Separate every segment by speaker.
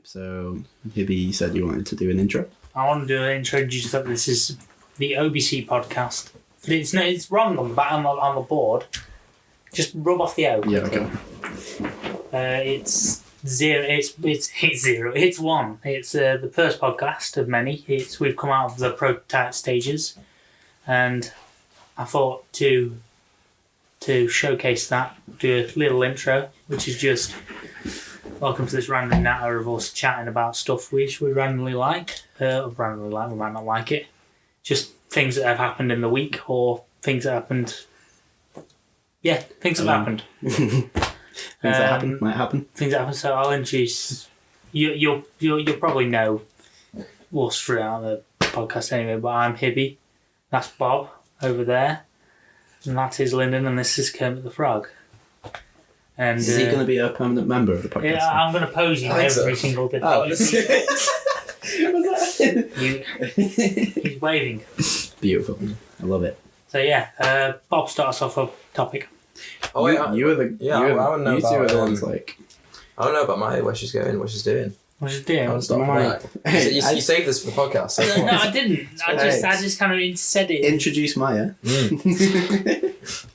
Speaker 1: So, Hibby, you said you wanted to do an intro?
Speaker 2: I want to do an intro. Introduce that this is the OBC Podcast. It's wrong on the board. Just rub off the O.
Speaker 1: Yeah, okay.
Speaker 2: It's zero. It's zero. It's one. It's the first podcast of many. We've come out of the prototype stages, and I thought to showcase that, do a little intro, which is just welcome to this random natter of us chatting about stuff we randomly like. We might not like it. Just things that have happened in the week or things that happened. Yeah, things have happened.
Speaker 1: Things that happen, might happen.
Speaker 2: Things that happen. So I'll introduce you'll probably know us throughout the podcast anyway. But I'm Hibby. That's Bob over there, and that is Lyndon, and this is Kermit the Frog. And
Speaker 1: is he going to be a permanent member of the podcast?
Speaker 2: Yeah, I'm going to pose you every single day.
Speaker 1: Oh,
Speaker 2: He's waving.
Speaker 1: Beautiful. I love it.
Speaker 2: So yeah, Bob, start us off a topic.
Speaker 3: Oh wait,
Speaker 1: you were the
Speaker 3: yeah. I want to know
Speaker 1: you two are the
Speaker 3: about.
Speaker 1: ones like.
Speaker 3: I don't know about Maya, where she's going, what she's doing.
Speaker 2: What's it doing?
Speaker 3: I want to start with that.
Speaker 1: Hey,
Speaker 3: You saved this for the podcast. So
Speaker 2: No, I didn't. I just kind of said it.
Speaker 1: Introduce Maya.
Speaker 3: This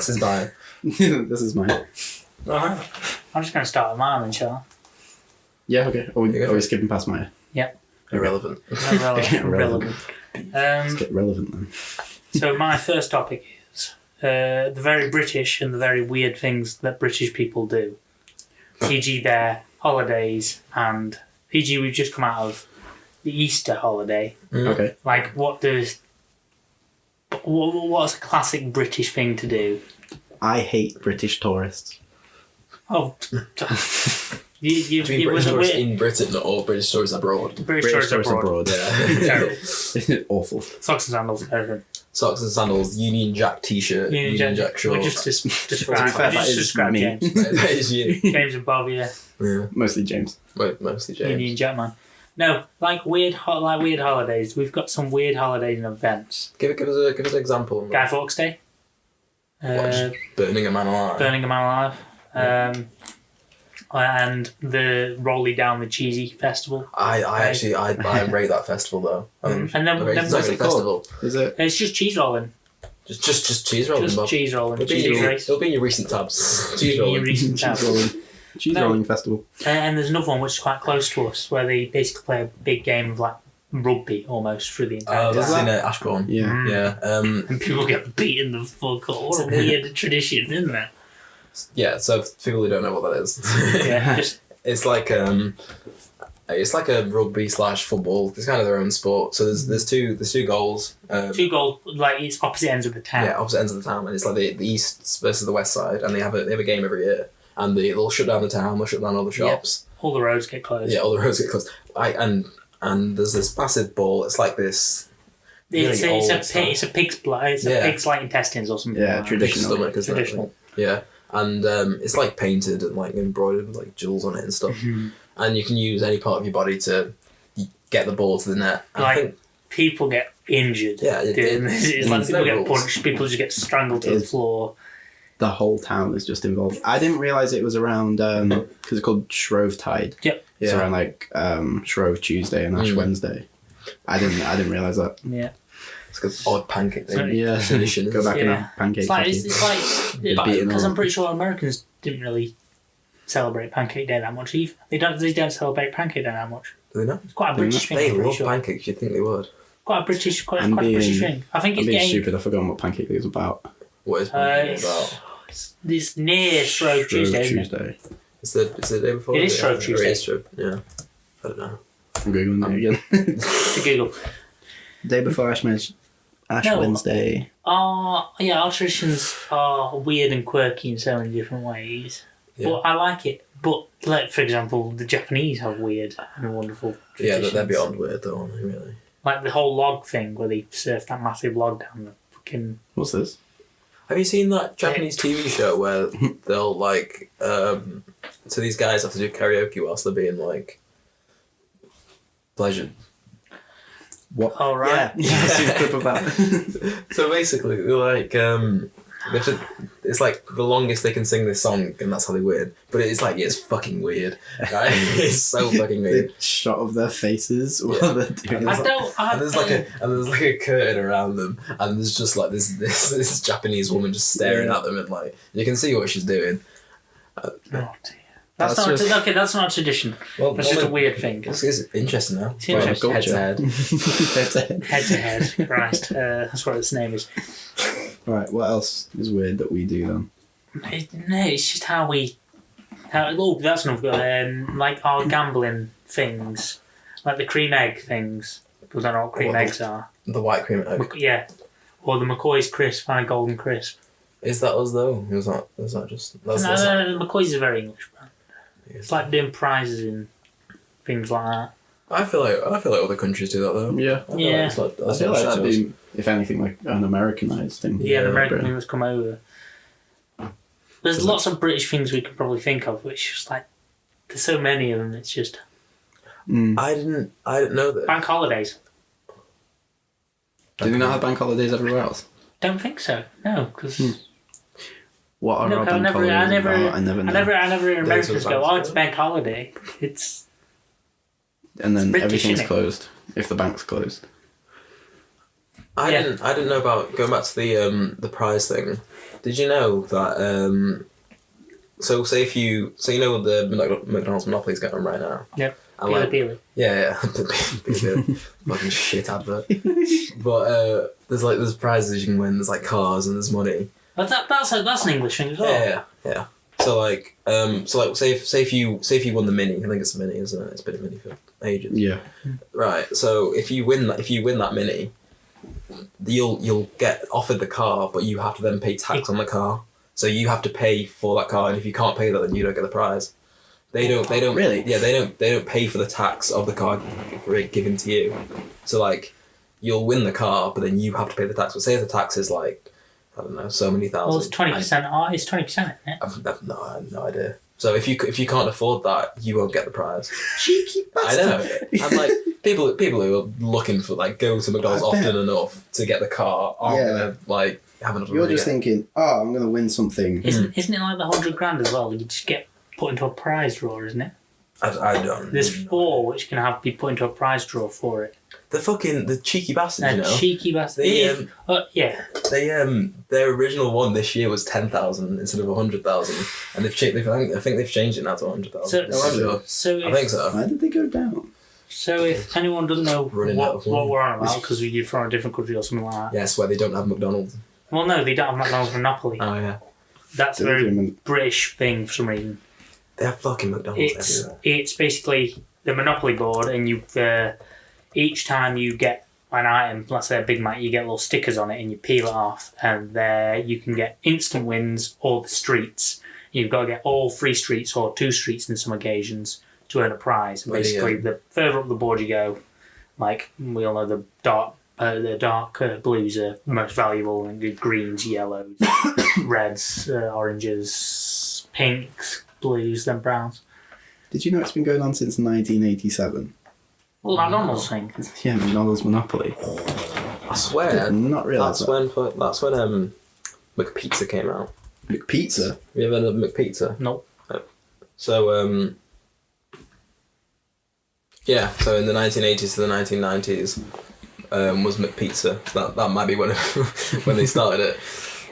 Speaker 3: is Maya.
Speaker 1: This is Maya.
Speaker 2: Alright. I'm just going to start with mine then, shall I?
Speaker 1: Yeah, okay. Are we skipping past Maya?
Speaker 2: Yep.
Speaker 3: Irrelevant.
Speaker 2: Irrelevant.
Speaker 1: Let's get relevant then.
Speaker 2: So my first topic is the very British and the very weird things that British people do. E.g. their holidays and E.g. we've just come out of the Easter holiday.
Speaker 1: Okay.
Speaker 2: Like what's a classic British thing to do?
Speaker 1: I hate British tourists.
Speaker 2: Oh, you
Speaker 3: British tourists in Britain, not all British tourists abroad.
Speaker 2: British tourists abroad.
Speaker 3: Yeah.
Speaker 2: Terrible.
Speaker 1: Awful.
Speaker 2: Socks and sandals, everything.
Speaker 3: Socks and sandals, Union Jack t-shirt, Union Jack
Speaker 2: We'll
Speaker 3: shorts.
Speaker 2: just describe,
Speaker 1: To be fair, that is
Speaker 2: describe
Speaker 1: me.
Speaker 2: James.
Speaker 3: That is you.
Speaker 2: James and Bob, yeah.
Speaker 3: Yeah.
Speaker 1: Mostly James.
Speaker 3: Wait, mostly James.
Speaker 2: Union Jack, man. No, like weird holidays. We've got some weird holidays and events.
Speaker 3: Give us an example.
Speaker 2: Guy Fawkes Day.
Speaker 3: Just burning a man alive.
Speaker 2: Burning a Man Alive. And the Rolly Down the Cheesy Festival.
Speaker 3: I rate that festival though.
Speaker 2: And then
Speaker 3: it's
Speaker 1: what's
Speaker 3: a
Speaker 1: it called?
Speaker 3: festival.
Speaker 1: Is it?
Speaker 2: it's just cheese rolling.
Speaker 3: Just cheese rolling,
Speaker 2: Just
Speaker 3: Bob.
Speaker 2: cheese rolling.
Speaker 3: It'll be,
Speaker 2: Cheese
Speaker 3: in
Speaker 2: race.
Speaker 3: it'll be in your recent tabs. Cheese
Speaker 2: Your
Speaker 3: rolling.
Speaker 2: recent tab.
Speaker 1: Cheese
Speaker 2: No.
Speaker 1: rolling festival.
Speaker 2: And there's another one which is quite close to us, where they basically play a big game of like rugby almost through the entire
Speaker 3: Oh,
Speaker 2: day.
Speaker 3: that's in Ashbourne.
Speaker 1: Yeah.
Speaker 3: Yeah.
Speaker 2: And people get beaten the fuck up. What a weird tradition, isn't it?
Speaker 3: Yeah. So for people who don't know what that is,
Speaker 2: Yeah, just
Speaker 3: it's like a rugby / football. It's kind of their own sport. So there's two goals.
Speaker 2: two goals, like it's opposite ends of the town.
Speaker 3: Yeah, opposite ends of the town, and it's like the east versus the west side, and they have a game every year, and they'll shut down the town, they'll shut down all the shops.
Speaker 2: All the roads get closed.
Speaker 3: Yeah, all the roads get closed. And there's this massive ball. It's like this.
Speaker 2: It's
Speaker 3: really old
Speaker 2: a
Speaker 3: stuff.
Speaker 2: it's a pig's blood. It's a pig's like intestines or something.
Speaker 1: Yeah,
Speaker 2: like that.
Speaker 1: traditional.
Speaker 3: Big stomach, isn't it?
Speaker 2: Traditional.
Speaker 3: Yeah, and it's like painted and like embroidered with like jewels on it and stuff.
Speaker 2: Mm-hmm.
Speaker 3: And you can use any part of your body to get the ball to the net. And I
Speaker 2: Like
Speaker 3: think,
Speaker 2: people get injured.
Speaker 3: Yeah,
Speaker 2: doing this. It's like
Speaker 3: there's
Speaker 2: people
Speaker 3: no
Speaker 2: get
Speaker 3: rules.
Speaker 2: punched. People just get strangled to the floor.
Speaker 1: The whole town is just involved. I didn't realise it was around because it's called Shrove Tide.
Speaker 2: Yep.
Speaker 1: It's
Speaker 3: Yeah.
Speaker 1: around like Shrove Tuesday and Ash Wednesday. I didn't realise that.
Speaker 2: Yeah.
Speaker 3: it's like an odd pancake thing.
Speaker 1: Yeah.
Speaker 3: Tradition.
Speaker 1: Go back and
Speaker 2: Yeah.
Speaker 1: have pancakes.
Speaker 2: It's like
Speaker 1: after.
Speaker 2: it's
Speaker 1: You're
Speaker 2: like
Speaker 1: beating
Speaker 2: because
Speaker 1: on.
Speaker 2: I'm pretty sure Americans didn't really celebrate Pancake Day that much either. They don't celebrate Pancake Day that much.
Speaker 3: Do they know?
Speaker 2: It's quite a British thing.
Speaker 3: They
Speaker 2: I'm pretty
Speaker 3: love
Speaker 2: sure.
Speaker 3: pancakes. You'd think they would.
Speaker 2: Quite a British
Speaker 1: I'm
Speaker 2: quite a British
Speaker 1: being-
Speaker 2: thing. I think
Speaker 1: I'm
Speaker 2: it's
Speaker 1: being
Speaker 2: getting
Speaker 1: stupid. I've forgotten what pancake day is about.
Speaker 3: What is pancake about?
Speaker 2: it's near Shrove Tuesday, isn't it?
Speaker 1: Tuesday.
Speaker 3: It's the day before.
Speaker 2: It is Shrove Tuesday.
Speaker 3: It is Shrove. Yeah. I don't know.
Speaker 1: I'm googling it again.
Speaker 2: To Google.
Speaker 1: Day before Ash
Speaker 2: No.
Speaker 1: Wednesday.
Speaker 2: Our traditions are weird and quirky in so many different ways.
Speaker 3: Yeah.
Speaker 2: But I like it. But like for example, the Japanese have weird and wonderful
Speaker 3: Yeah,
Speaker 2: traditions.
Speaker 3: they're beyond weird though, aren't they, really?
Speaker 2: Like the whole log thing where they surf that massive log down the fucking.
Speaker 1: What's this?
Speaker 3: Have you seen that Japanese TV show where they'll like so these guys have to do karaoke whilst they're being like pleasured?
Speaker 1: What?
Speaker 2: Oh, right.
Speaker 1: Yeah, I've seen a clip of that.
Speaker 3: So basically, they're like It's like the longest they can sing this song, and that's how they win. But it's like, it's fucking weird. Right? It's so fucking weird.
Speaker 1: The shot of their faces while they're doing
Speaker 2: I
Speaker 1: it.
Speaker 2: don't.
Speaker 3: And there's like a curtain around them, and there's just like this Japanese woman just staring at them, and like you can see what she's doing.
Speaker 2: Oh dear. That's not
Speaker 1: just-
Speaker 2: okay. That's not a tradition.
Speaker 3: Well,
Speaker 2: That's just a weird thing.
Speaker 3: It's interesting now.
Speaker 2: It's interesting.
Speaker 3: Head to head.
Speaker 2: Head to head. Christ, that's what its name is.
Speaker 1: Right, what else is weird that we do then?
Speaker 2: No, it's just how we. That's enough. Like our gambling things, like the cream egg things. People don't know what cream eggs are.
Speaker 3: The white cream egg.
Speaker 2: Yeah, or the McCoy's crisp and a golden crisp.
Speaker 3: Is that us though? Is that just? That's
Speaker 2: No, McCoy's is a very English brand. It's like doing prizes and things like that.
Speaker 3: I feel like other countries do that though.
Speaker 1: Yeah.
Speaker 3: I feel
Speaker 2: Yeah.
Speaker 3: Like it's not,
Speaker 1: I
Speaker 3: that's
Speaker 1: feel
Speaker 3: not
Speaker 1: like that'd
Speaker 3: shows.
Speaker 1: be, if anything, like an Americanized thing.
Speaker 2: Yeah, the American
Speaker 1: Britain.
Speaker 2: thing that's come over. There's lots of British things we could probably think of, which is like there's so many of them. It's just
Speaker 3: I didn't know that.
Speaker 2: bank holidays.
Speaker 1: Do they not have bank holidays everywhere else?
Speaker 2: Don't think so. No, because
Speaker 1: What are
Speaker 2: No,
Speaker 1: our
Speaker 2: I
Speaker 1: bank
Speaker 2: never-
Speaker 1: holidays
Speaker 2: I never-
Speaker 1: about? I never know.
Speaker 2: I never hear
Speaker 3: Days of
Speaker 2: Americans go,
Speaker 3: bank
Speaker 2: "Oh, it's a bank holiday." It's
Speaker 1: And then
Speaker 2: British,
Speaker 1: everything's
Speaker 2: innit?
Speaker 1: closed if the bank's closed.
Speaker 3: I
Speaker 2: Yeah.
Speaker 3: didn't know about going back to the prize thing. Did you know that so say if you the McDonald's Monopoly is going on right now.
Speaker 2: Yep.
Speaker 3: And like,
Speaker 2: Peely.
Speaker 3: yeah, fucking shit advert. But there's prizes you can win. There's like cars and there's money.
Speaker 2: But that's an English thing as well.
Speaker 3: Yeah. So say if you won the mini, I think it's a mini, isn't it? It's been a mini for ages.
Speaker 1: Yeah.
Speaker 3: Right. So if you win that mini, you'll get offered the car, but you have to then pay tax on the car. So you have to pay for that car, and if you can't pay that, then you don't get the prize. They don't
Speaker 1: Really?
Speaker 3: Yeah, they don't pay for the tax of the car for it given to you. So like, you'll win the car, but then you have to pay the tax. But say if the tax is like, I don't know, so many thousand.
Speaker 2: Well, it's 20%. Oh, it's 20%, isn't it?
Speaker 3: I have no idea. So if you can't afford that, you won't get the prize.
Speaker 1: Cheeky
Speaker 3: I
Speaker 1: bastard.
Speaker 3: know. And like people who are looking for like go to McDonald's
Speaker 1: I bet.
Speaker 3: often enough to get the car aren't
Speaker 1: Yeah.
Speaker 3: gonna like have enough.
Speaker 1: You're just thinking, oh, I'm going to win something.
Speaker 2: Isn't it like the 100 grand as well? You just get put into a prize draw, isn't it?
Speaker 3: I don't.
Speaker 2: There's 4 which can be put into a prize draw for it.
Speaker 3: The cheeky bastards, you know.
Speaker 2: Cheeky bastard.
Speaker 3: They,
Speaker 2: Yeah.
Speaker 3: their original one this year was 10,000 instead of 100,000, and I think they've changed it now to 100,000.
Speaker 2: So
Speaker 3: I think so.
Speaker 1: Why did they go down?
Speaker 2: So if anyone doesn't know
Speaker 3: Running out of
Speaker 2: what
Speaker 3: money.
Speaker 2: we're on about, because you're from a different country or something like that.
Speaker 3: Yes, where they don't have McDonald's.
Speaker 2: Well, no, they don't have McDonald's Monopoly.
Speaker 3: Oh yeah,
Speaker 2: That's a very British thing for some reason.
Speaker 3: they have fucking McDonald's everywhere.
Speaker 2: It's basically the Monopoly board, and you each time you get an item, let's say a Big Mac, you get little stickers on it, and you peel it off, and there you can get instant wins or the streets. You've got to get all 3 streets or 2 streets in some occasions to earn a prize. And basically, the further up the board you go, like we all know, the dark blues are most valuable, and the greens, yellows, reds, oranges, pinks, blues, then browns.
Speaker 1: Did you know it's been going on since 1987?
Speaker 2: Well, McDonald's thing.
Speaker 1: Yeah, McDonald's Monopoly.
Speaker 3: I swear,
Speaker 1: I did not realise
Speaker 3: that's when McPizza came out.
Speaker 1: McPizza?
Speaker 3: Have you ever heard of McPizza?
Speaker 2: Nope.
Speaker 3: So yeah, so in the 1980s to the 1990s was McPizza. So that might be when when they started it.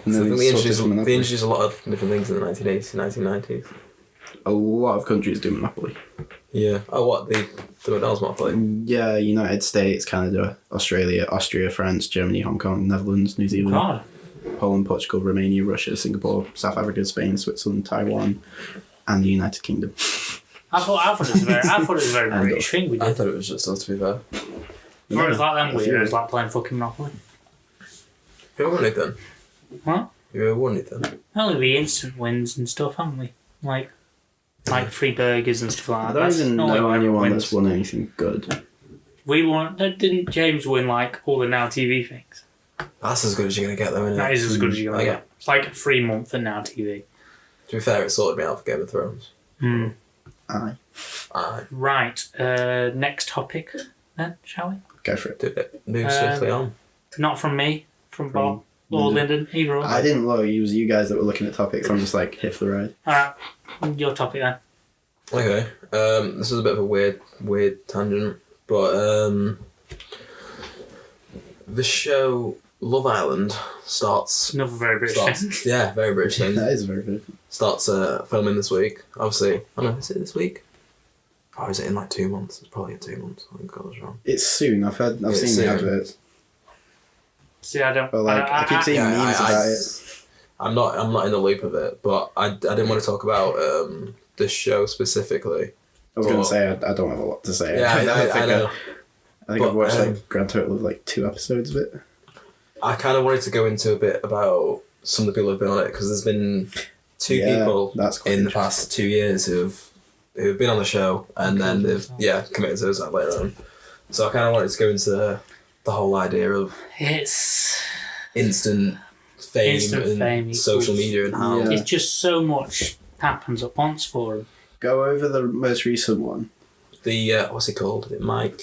Speaker 1: And
Speaker 3: So I
Speaker 1: then
Speaker 3: think
Speaker 1: they
Speaker 3: they
Speaker 1: sorted
Speaker 3: introduced,
Speaker 1: from Monopoly.
Speaker 3: they introduced a lot of different things in the 1980s, 1990s.
Speaker 1: A lot of countries do Monopoly.
Speaker 3: Yeah. Oh, what? The McDonald's Monopoly?
Speaker 1: Yeah, United States, Canada, Australia, Austria, France, Germany, Hong Kong, Netherlands, New Zealand,
Speaker 2: God.
Speaker 1: Poland, Portugal, Romania, Russia, Singapore, South Africa, Spain, Switzerland, Taiwan, and the United Kingdom.
Speaker 2: I thought it was a very
Speaker 1: And
Speaker 2: British thing we
Speaker 3: I
Speaker 2: did.
Speaker 3: thought it was just us, to be fair.
Speaker 2: For us like them
Speaker 1: I
Speaker 2: weird,
Speaker 1: feel
Speaker 2: it was like playing fucking Monopoly.
Speaker 3: Who won it then?
Speaker 2: What?
Speaker 3: Who won it then?
Speaker 2: Only the instant wins and stuff, haven't we? Like free burgers and stuff like
Speaker 1: I
Speaker 2: that.
Speaker 1: don't
Speaker 2: That's
Speaker 1: even
Speaker 2: not
Speaker 1: know
Speaker 2: what everyone
Speaker 1: anyone
Speaker 2: wins.
Speaker 1: that's won anything good.
Speaker 2: We won. Didn't James win like all the Now TV things?
Speaker 3: That's as good as you're going to get, though, isn't it?
Speaker 2: That is as good as you're gonna
Speaker 3: Okay.
Speaker 2: get. It's like a free month at Now TV.
Speaker 3: To be fair, it sorted me out for Game of Thrones.
Speaker 2: Hmm.
Speaker 1: Aye.
Speaker 3: Aye.
Speaker 2: Right. Next topic, then, shall we?
Speaker 1: Go for it.
Speaker 3: Do it. Move swiftly on.
Speaker 2: Not from me. From Bob. Or Lyndon, either or.
Speaker 1: I didn't look. It was you guys that were looking at topics. I'm just like, here for the ride.
Speaker 2: Alright, your topic then.
Speaker 3: Okay. This is a bit of a weird tangent, but the show Love Island starts.
Speaker 2: Another very British thing.
Speaker 3: Yeah, very British thing.
Speaker 1: That is very good.
Speaker 3: Starts filming this week. Obviously, I don't know. Is it this week? Or is it in like 2 months? It's probably in 2 months. I think I got this wrong.
Speaker 1: It's soon. I've
Speaker 3: It's
Speaker 1: seen
Speaker 3: soon.
Speaker 1: the adverts.
Speaker 2: See, I don't.
Speaker 1: But like, I keep seeing memes about it.
Speaker 3: I'm not in the loop of it, but I didn't want to talk about this show specifically.
Speaker 1: I was going to say I don't have a lot to say.
Speaker 3: Yeah, I know.
Speaker 1: I think I've watched like grand total of like 2 episodes of it.
Speaker 3: I kind of wanted to go into a bit about some of the people who've been on it, because there's been 2 people in the past 2 years who've been on the show, and then they've committed suicide later on. So I kind of wanted to go into the whole idea of
Speaker 2: It's
Speaker 3: instant fame social media and how
Speaker 2: it's just so much happens at once for him.
Speaker 1: Go over the most recent one.
Speaker 3: the what's he called? Is it Mike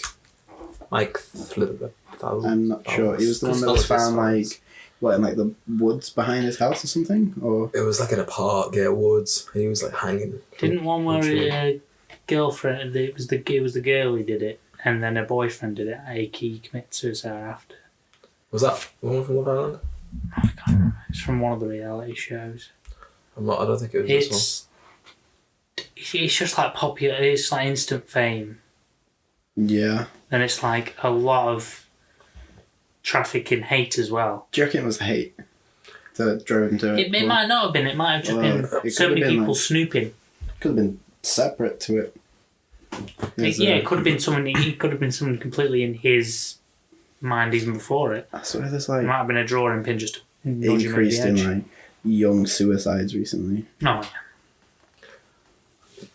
Speaker 1: I'm not sure. He was the one that was found like in like the woods behind his house or something, or
Speaker 3: it was like in a park, woods. And he was like hanging.
Speaker 2: Didn't one where a girlfriend? It was the girl who did it, and then her boyfriend did it. He committed suicide after.
Speaker 3: Was that the one from Love Island?
Speaker 2: I can't remember. It's from one of the reality shows.
Speaker 3: I don't think it was this one.
Speaker 2: It's just like popular. It's like instant fame.
Speaker 1: yeah.
Speaker 2: And it's like a lot of traffic in hate as well.
Speaker 1: Do you reckon it was hate that drove him to it?
Speaker 2: It might not have been. It might have just been so many people snooping.
Speaker 1: Could have been separate to it.
Speaker 2: It could have been someone. It could have been someone completely in his mind even before it.
Speaker 1: I swear there's
Speaker 2: It
Speaker 1: like
Speaker 2: might have been a drawing pin just to nudge him over
Speaker 1: increased
Speaker 2: the edge.
Speaker 1: in like young suicides recently.
Speaker 2: No.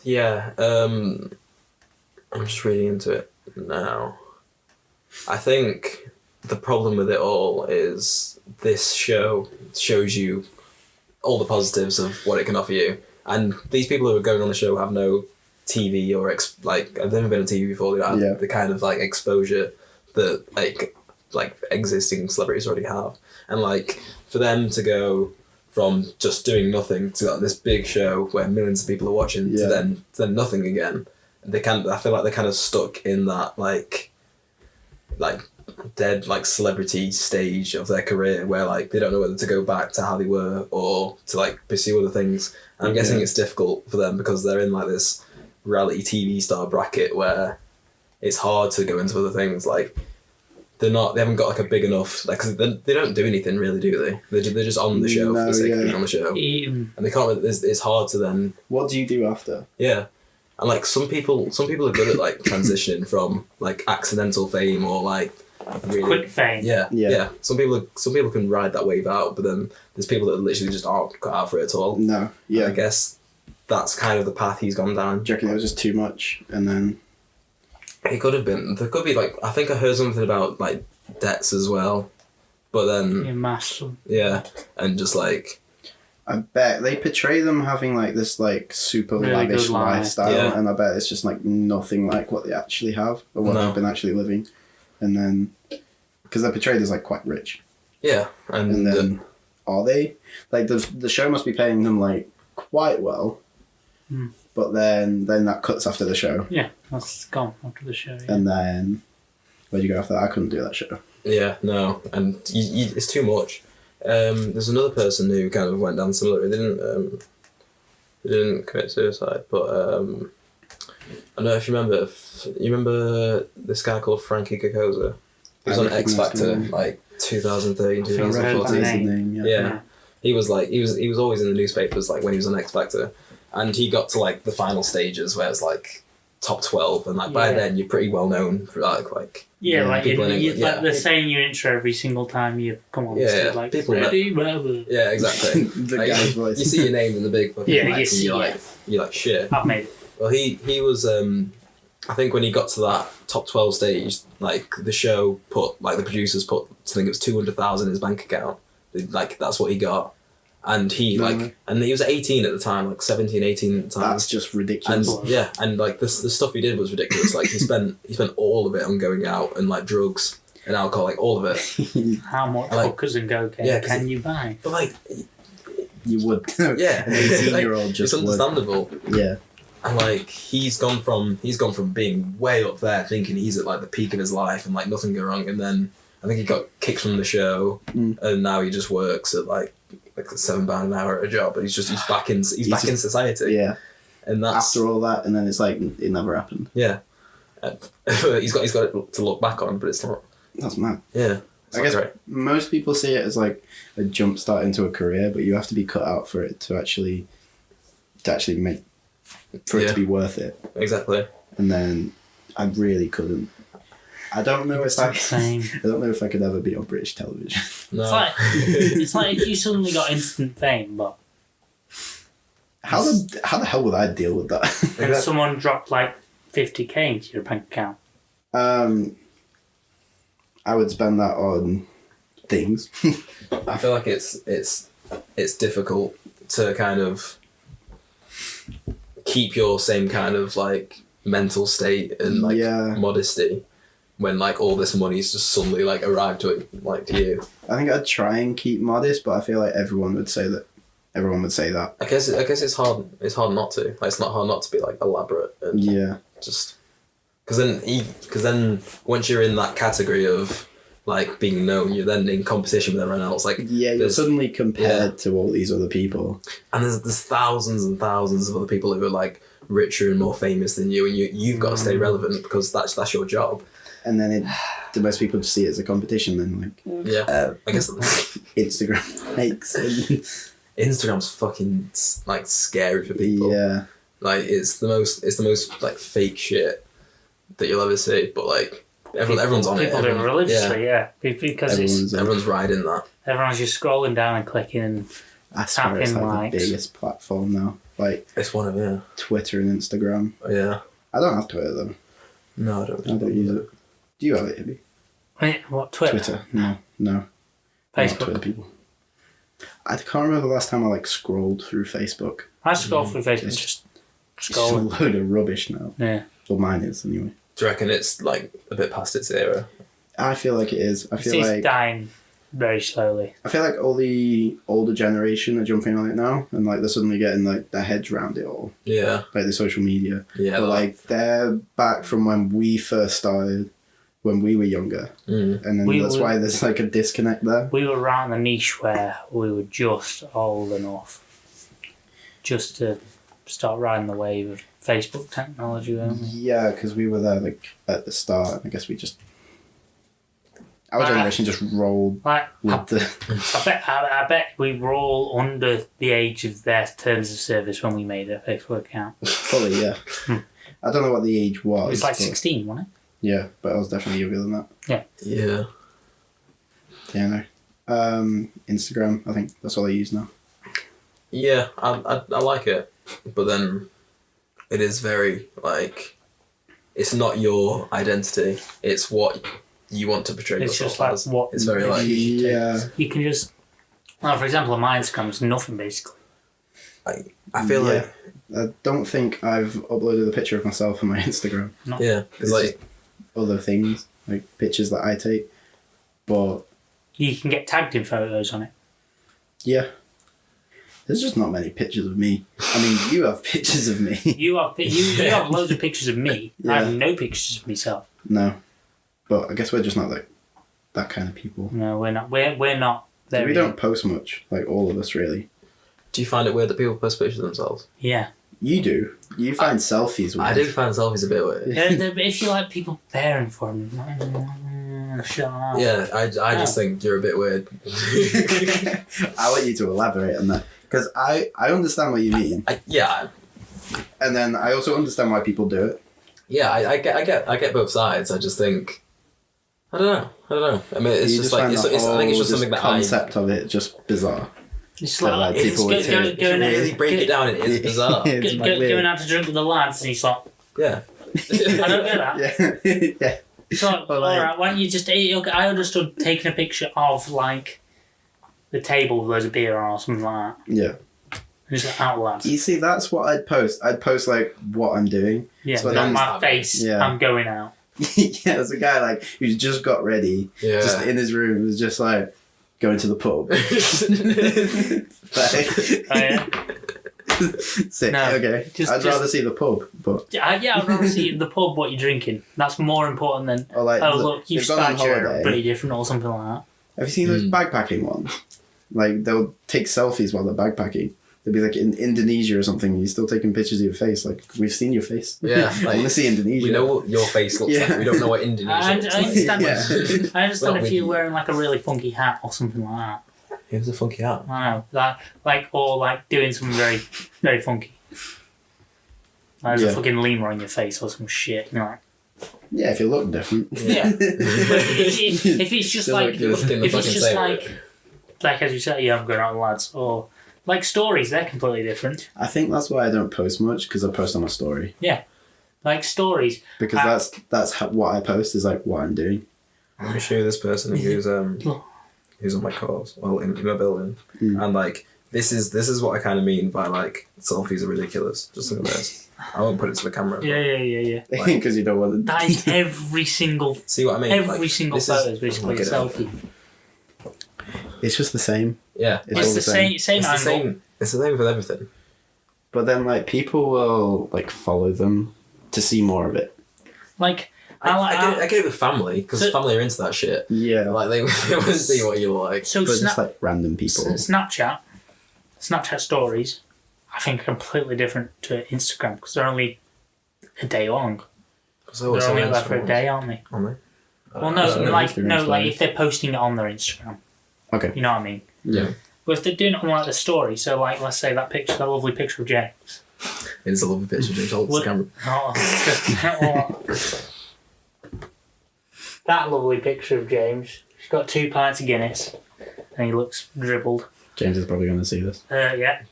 Speaker 3: Yeah, I'm just reading into it now. I think the problem with it all is this show shows you all the positives of what it can offer you, and these people who are going on the show have no TV or they've never been on TV before. They don't have the kind of like exposure that like existing celebrities already have, and like for them to go from just doing nothing to like, this big show where millions of people are watching to then nothing again. I feel like they're kind of stuck in that like dead like celebrity stage of their career where like they don't know whether to go back to how they were or to like pursue other things. And I'm guessing it's difficult for them because they're in like this reality TV star bracket where it's hard to go into other things. Like they haven't got like a big enough, like, cause they don't do anything really, do they? They're just on the show for the sake of being on the show. And they can't, it's hard to then...
Speaker 1: What do you do after?
Speaker 3: Yeah. And like some people are good at like transitioning from like accidental fame or like really
Speaker 2: quick fame.
Speaker 3: Yeah. Some people can ride that wave out, but then there's people that literally just aren't cut out for it at all.
Speaker 1: No. Yeah.
Speaker 3: And I guess that's kind of the path he's gone down.
Speaker 1: Do you reckon it was just too much and then...
Speaker 3: It could have been. There could be like, I think I heard something about like debts as well, but then
Speaker 2: Massive.
Speaker 3: and just like
Speaker 1: I bet they portray them having like this like super
Speaker 2: Really
Speaker 1: lavish
Speaker 2: good life.
Speaker 1: lifestyle, and I bet it's just like nothing like what they actually have or what they've been actually living, and then because they're portrayed as like quite rich.
Speaker 3: Yeah,
Speaker 1: and then are they like the show must be paying them like quite well. But then that cuts after the show.
Speaker 2: Yeah, that's gone after the show. Yeah.
Speaker 1: And then, where'd you go after that? I couldn't do that show.
Speaker 3: Yeah, no, and it's too much. There's another person who kind of went down similar. They didn't commit suicide, but I don't know if you remember. You remember this guy called Frankie Kokoza? He was on X Factor like 2013, 2014. Yeah. He was always in the newspapers like when he was on X Factor. And he got to like the final stages where it's like top 12, and like by then you're pretty well known for like
Speaker 2: people in England. Like they're saying your intro every single time you come on stage, like
Speaker 3: people
Speaker 2: ready, whatever.
Speaker 3: Yeah, exactly.
Speaker 1: The
Speaker 3: like,
Speaker 1: guy's voice.
Speaker 3: You see your name in the big fucking lights, and you're like shit.
Speaker 2: I've made it.
Speaker 3: Well, he was I think when he got to that top 12 stage, like the show put like the producers put I think it was 200,000 in his bank account. Like that's what he got. And he and he was 18 at the time, like 17, 18 at the time.
Speaker 1: That's just ridiculous.
Speaker 3: And and like the stuff he did was ridiculous. Like he spent all of it on going out and like drugs. and alcohol, like all of it.
Speaker 2: How much
Speaker 3: Like,
Speaker 2: hookers and cocaine
Speaker 3: yeah, 'cause
Speaker 2: can you buy?
Speaker 3: But like,
Speaker 1: You would.
Speaker 3: yeah,
Speaker 1: An 18-year-old
Speaker 3: like,
Speaker 1: just
Speaker 3: it's understandable.
Speaker 1: would. Yeah.
Speaker 3: And like he's gone from being way up there, thinking he's at like the peak of his life and like nothing go wrong, and then I think he got kicked from the show, and now he just works at like £7 an hour at a job, but he's back in society.
Speaker 1: Yeah.
Speaker 3: And that's
Speaker 1: After all that, and then it's like it never happened.
Speaker 3: yeah. He's got it to look back on, but it's not.
Speaker 1: That's mad.
Speaker 3: Yeah.
Speaker 1: I guess most people see it as like a jump start into a career, but you have to be cut out for it to actually make for it to be worth it.
Speaker 3: Exactly.
Speaker 1: And then I really couldn't. I don't know if I could ever be on British television.
Speaker 3: No.
Speaker 2: It's like if you suddenly got instant fame, but
Speaker 1: How the hell would I deal with that?
Speaker 2: then someone dropped like 50k into your bank account.
Speaker 1: I would spend that on things.
Speaker 3: I feel like it's difficult to kind of keep your same kind of like mental state and like modesty when like all this money's just suddenly like arrived to you.
Speaker 1: I think I'd try and keep modest, but I feel like everyone would say that.
Speaker 3: I guess it's hard. It's hard not to. Like, it's not hard not to be like elaborate and just because then once you're in that category of like being known, you're then in competition with everyone else. Like
Speaker 1: you're suddenly compared to all these other people,
Speaker 3: and there's thousands and thousands of other people who are like richer and more famous than you, and you've got to stay relevant because that's your job.
Speaker 1: And then most people just see it as a competition. Then
Speaker 3: I guess
Speaker 1: Instagram likes.
Speaker 3: Instagram's fucking like scary for people.
Speaker 1: Yeah,
Speaker 3: like it's the most like fake shit that you'll ever see. But like everyone's on it.
Speaker 2: People do it religiously, because
Speaker 3: everyone's riding that.
Speaker 2: Everyone's just scrolling down and clicking and
Speaker 1: I swear it's like the biggest platform now. Like
Speaker 3: it's one of
Speaker 1: Twitter and Instagram.
Speaker 3: Yeah,
Speaker 1: I don't have Twitter though.
Speaker 3: No, I don't.
Speaker 1: I don't use it. Do you have it, Ibby?
Speaker 2: Wait, what, Twitter?
Speaker 1: Twitter? No.
Speaker 2: Facebook.
Speaker 1: Twitter people. I can't remember the last time I like scrolled through Facebook.
Speaker 2: I scroll through Facebook, just scrolling.
Speaker 1: It's a load of rubbish now.
Speaker 2: Yeah.
Speaker 1: Well, mine is anyway.
Speaker 3: Do you reckon it's like a bit past its era?
Speaker 1: I feel like it is. I feel
Speaker 2: it's
Speaker 1: like
Speaker 2: dying very slowly.
Speaker 1: I feel like all the older generation are jumping on it now, and like they're suddenly getting like their heads around it all.
Speaker 3: Yeah.
Speaker 1: Like the social media.
Speaker 3: Yeah.
Speaker 1: But like they're back from when we first started, when we were younger, and then that's why there's like a disconnect there.
Speaker 2: We were around the niche where we were just old enough just to start riding the wave of Facebook technology, weren't we?
Speaker 1: Yeah, because we were there like at the start. I guess we just our generation just rolled
Speaker 2: like
Speaker 1: with the.
Speaker 2: I bet we were all under the age of their terms of service when we made a Facebook account.
Speaker 1: Fully, yeah. I don't know what the age was.
Speaker 2: It was like 16, wasn't it?
Speaker 1: Yeah, but I was definitely younger than that.
Speaker 3: Yeah.
Speaker 1: Yeah, no. Instagram, I think that's all I use now.
Speaker 3: Yeah, I like it, but then it is very like it's not your identity. It's what you want to portray
Speaker 2: It's
Speaker 3: yourself
Speaker 2: just like
Speaker 3: as.
Speaker 2: what
Speaker 3: It's very like
Speaker 2: you can just. Well, for example, on my Instagram, it's nothing basically.
Speaker 3: I feel like
Speaker 1: I don't think I've uploaded a picture of myself on my Instagram.
Speaker 2: No.
Speaker 3: yeah,
Speaker 1: It's
Speaker 3: like
Speaker 1: other things like pictures that I take, but
Speaker 2: You can get tagged in photos on it.
Speaker 1: yeah. There's just not many pictures of me. I mean, you have pictures of me.
Speaker 2: You have loads of pictures of me.
Speaker 1: Yeah.
Speaker 2: I have no pictures of myself.
Speaker 1: No, but I guess we're just not like that kind of people.
Speaker 2: No, we're not. We're not.
Speaker 1: We don't post much, like all of us really.
Speaker 3: do you find it weird that people post pictures of themselves?
Speaker 2: Yeah.
Speaker 1: You do. You find selfies weird.
Speaker 3: I do find selfies a bit weird.
Speaker 2: If you like people bearing for them, shut up.
Speaker 3: Yeah, I just think you're a bit weird.
Speaker 1: I want you to elaborate on that because I understand what you mean,
Speaker 3: Yeah,
Speaker 1: and then I also understand why people do it.
Speaker 3: yeah, I get both sides. I just think I don't know. I mean, it's
Speaker 1: You
Speaker 3: just like
Speaker 1: find
Speaker 3: I
Speaker 1: the
Speaker 3: think it's just
Speaker 1: whole
Speaker 3: something that
Speaker 1: concept of it just bizarre.
Speaker 2: It's
Speaker 1: But,
Speaker 2: like,
Speaker 1: like,
Speaker 2: it's
Speaker 1: people would say-
Speaker 3: really break it down. It is bizarre.
Speaker 1: It's like weird.
Speaker 2: going out to drink with the lads, and he's like,
Speaker 3: Yeah.
Speaker 2: I don't get that.
Speaker 1: Yeah, yeah.
Speaker 2: It's like,
Speaker 1: Well, like-
Speaker 2: alright, why don't you just... I understood taking a picture of, like, the table with loads of beer on or something like that.
Speaker 1: Yeah.
Speaker 2: And just like, out lads.
Speaker 1: You see, that's what I'd post. I'd post like what I'm doing.
Speaker 2: Yeah,
Speaker 1: so
Speaker 2: not
Speaker 1: then-
Speaker 2: my face,
Speaker 1: Yeah.
Speaker 2: I'm going out.
Speaker 1: Yeah, there's a guy like who's just got ready, just in his room, was just like going to the pub. Sick.
Speaker 2: No,
Speaker 1: okay. I'd rather see the pub, but
Speaker 2: I'd rather see the pub what you're drinking. That's more important than
Speaker 1: or like,
Speaker 2: look, you've
Speaker 1: gone on
Speaker 2: started
Speaker 1: holiday.
Speaker 2: pretty different or something like that.
Speaker 1: Have you seen those backpacking ones? Like they'll take selfies while they're backpacking. They'll be like in Indonesia or something. And you're still taking pictures of your face. Like we've seen your face.
Speaker 3: Yeah,
Speaker 1: I want to see Indonesia.
Speaker 3: We know what your face looks like. We don't know what Indonesia looks
Speaker 2: I understand.
Speaker 1: Yeah.
Speaker 2: I understand if you're wearing like a really funky hat or something like that.
Speaker 3: It was a funky hat.
Speaker 2: I know that, or doing something very, very funky. Like there's a fucking lemur on your face or some shit. You know, like,
Speaker 1: yeah, if you look different.
Speaker 2: yeah. But if it's just like, if it's just like as you said, yeah, I'm going out with lads, or like stories, they're completely different.
Speaker 1: I think that's why I don't post much, because I post on my story.
Speaker 2: Yeah, like stories.
Speaker 1: Because that's what I post is like what I'm doing.
Speaker 3: Let me show you this person who's on my course, well, in my building, and like this is what I kind of mean by like selfies are ridiculous. Just look at this. I won't put it to the camera.
Speaker 2: Yeah.
Speaker 1: Because you don't want to.
Speaker 2: That is every single.
Speaker 3: See what I mean?
Speaker 2: Every single photo is basically a selfie.
Speaker 1: It's just the same.
Speaker 3: Yeah,
Speaker 2: it's the same
Speaker 3: it's
Speaker 2: angle.
Speaker 3: the same. It's the same with everything.
Speaker 1: But then like people will like follow them to see more of it.
Speaker 2: Like
Speaker 3: I get it with family, because family are into that shit.
Speaker 1: Yeah.
Speaker 3: Like they want to see what you look like.
Speaker 2: So
Speaker 1: but just like random people.
Speaker 2: Snapchat stories, I think are completely different to Instagram, because they're only a day long.
Speaker 3: So
Speaker 2: they're only there for a day, aren't they?
Speaker 3: Aren't they?
Speaker 2: Well, like if they're posting it on their Instagram.
Speaker 1: Okay.
Speaker 2: You know what I mean?
Speaker 1: Yeah.
Speaker 2: But if they're doing it on like the story, so like let's say that lovely picture of James.
Speaker 3: It is a lovely picture of James. Hold the camera.
Speaker 2: That lovely picture of James. He's got 2 pints of Guinness, and he looks dribbled.
Speaker 1: James is probably going to see this.
Speaker 2: Yeah.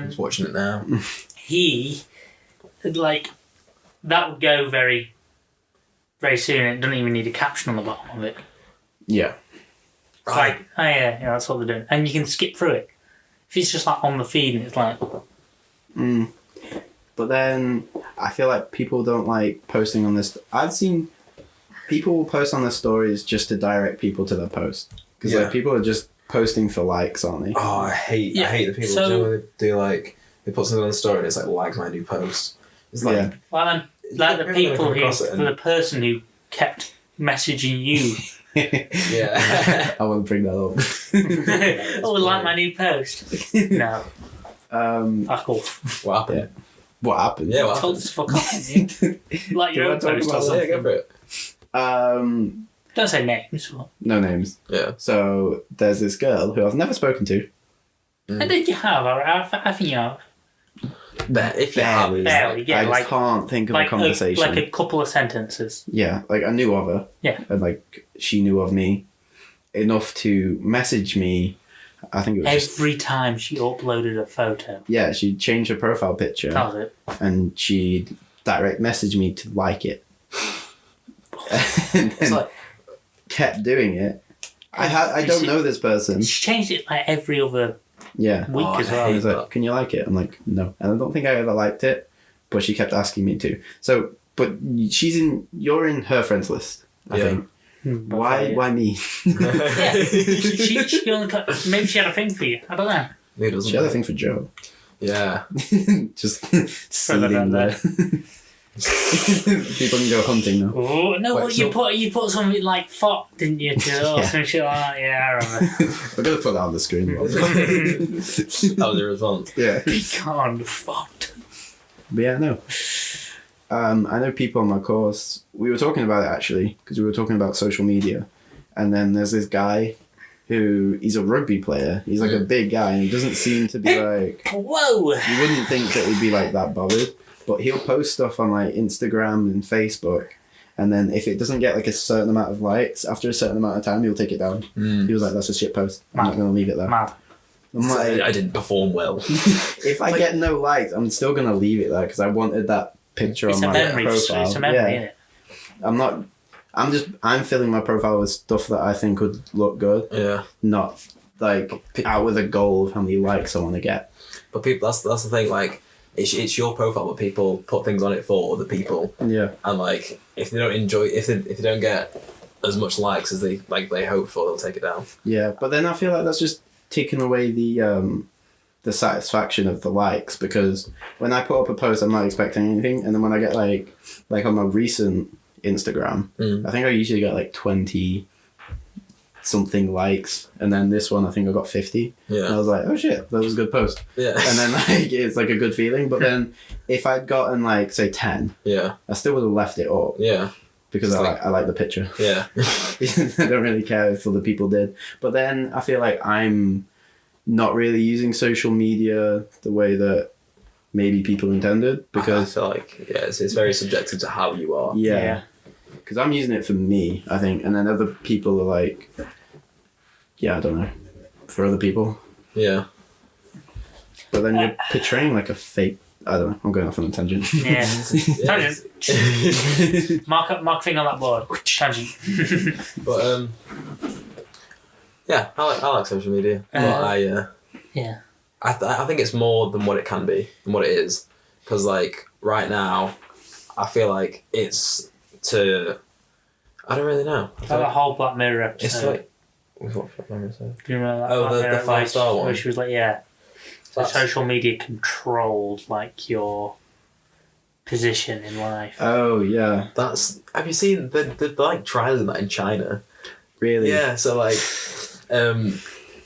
Speaker 3: He's watching it now.
Speaker 2: He, like, that would go very, very soon. It doesn't even need a caption on the bottom of it.
Speaker 1: Yeah.
Speaker 2: It's like, oh yeah, that's what they're doing. And you can skip through it. If it's just like on the feed and it's like...
Speaker 1: But then I feel like people don't like posting on this. I've seen people will post on their stories just to direct people to their post. Because like people are just posting for likes, aren't they?
Speaker 3: Oh, I hate the people who generally do like, they put something on the story and it's like my new post. It's like...
Speaker 2: Well then, like the people the person who kept messaging you.
Speaker 1: Yeah. I won't bring that up.
Speaker 2: Oh, like my new post. No. Fuck off.
Speaker 3: What happened?
Speaker 1: Yeah. What happened?
Speaker 3: Yeah, what
Speaker 2: told us to fuck off. Like your own post or something.
Speaker 3: Yeah, go for it.
Speaker 2: Don't say names.
Speaker 1: No names.
Speaker 3: Yeah.
Speaker 1: So there's this girl who I've never spoken to.
Speaker 2: I think you have. I think you have.
Speaker 3: If you have.
Speaker 2: Barely, yeah.
Speaker 1: I can't think of a conversation.
Speaker 2: Like a couple of sentences.
Speaker 1: Yeah, like I knew of her.
Speaker 2: Yeah.
Speaker 1: And like she knew of me enough to message me. I think it was
Speaker 2: every time she uploaded a photo.
Speaker 1: Yeah, she changed her profile picture.
Speaker 2: That was it.
Speaker 1: And she direct messaged me to like it. And then kept doing it. I don't know this person.
Speaker 2: She changed it like every other week as well.
Speaker 1: I was like, can you like it? I'm like, no. And I don't think I ever liked it, but she kept asking me to. So, but you're in her friends list, I think. Why me?
Speaker 2: Yeah. She only maybe she had a thing for you. I don't know.
Speaker 1: She had a thing for Joe.
Speaker 3: Yeah.
Speaker 1: Just seeding there. People can go hunting now.
Speaker 2: Oh no! Wait, you put something like "fuck," didn't you? Some shit like that. Yeah, I remember.
Speaker 1: We're gonna put that on the screen.
Speaker 3: That was a response.
Speaker 1: Yeah.
Speaker 2: God, fucked.
Speaker 1: But yeah, no. I know people on my course. We were talking about it actually because we were talking about social media, and then there's this guy who he's a rugby player. He's like a big guy, and he doesn't seem to be like.
Speaker 2: Whoa!
Speaker 1: You wouldn't think that he'd be like that bothered. But he'll post stuff on like Instagram and Facebook, and then if it doesn't get like a certain amount of likes after a certain amount of time, he'll take it down. He was like, "That's a shit post. I'm not gonna leave it there."
Speaker 2: Mad.
Speaker 1: I'm like,
Speaker 3: I didn't perform well.
Speaker 1: If I get no likes, I'm still gonna leave it there because I wanted that picture on my profile.
Speaker 2: It's a memory, isn't it?
Speaker 1: I'm filling my profile with stuff that I think would look good.
Speaker 3: Yeah.
Speaker 1: Not like out with a goal of how many likes I want to get.
Speaker 3: But people, that's the thing. Like, it's your profile, but people put things on it for other people.
Speaker 1: Yeah.
Speaker 3: And like, if they don't enjoy, if they don't get as much likes as they hoped for, they'll take it down.
Speaker 1: Yeah, but then I feel like that's just taking away the satisfaction of the likes, because when I put up a post, I'm not expecting anything, and then when I get like on my recent Instagram, I think I usually get like 20 something likes, and then this one I think I got 50.
Speaker 3: Yeah.
Speaker 1: And I was like, oh shit, that was a good post.
Speaker 3: Yeah.
Speaker 1: And then like it's like a good feeling, but then if I'd gotten like say 10,
Speaker 3: Yeah.
Speaker 1: I still would have left it up.
Speaker 3: Yeah.
Speaker 1: Because
Speaker 3: It's
Speaker 1: I like the picture.
Speaker 3: Yeah.
Speaker 1: I don't really care if other people did. But then I feel like I'm not really using social media the way that maybe people intended, because
Speaker 3: I feel like it's very subjective to how you are.
Speaker 1: yeah, because I'm using it for me, I think, and then other people are like, yeah, I don't know, for other people.
Speaker 3: Yeah.
Speaker 1: But then you're portraying like a fake. I don't know. I'm going off on a tangent.
Speaker 2: Yeah. Tangent. Mark thing on that board. Tangent.
Speaker 3: But yeah, I like social media. But
Speaker 2: Yeah.
Speaker 3: I think it's more than what it can be, than what it is. Because, like, right now, I feel like it's to... I don't really know.
Speaker 2: Like the whole Black Mirror episode.
Speaker 3: It's like... What Black Mirror episode?
Speaker 2: Do you remember that?
Speaker 3: Oh,
Speaker 2: Black
Speaker 3: the
Speaker 2: Mirror,
Speaker 3: 5-star one?
Speaker 2: Where she was like, yeah. So
Speaker 3: That's-
Speaker 2: social media controlled, like, your position in life.
Speaker 1: Oh yeah,
Speaker 3: That's... Have you seen... They're like, trialing that in China.
Speaker 1: really?
Speaker 3: Yeah, so, like...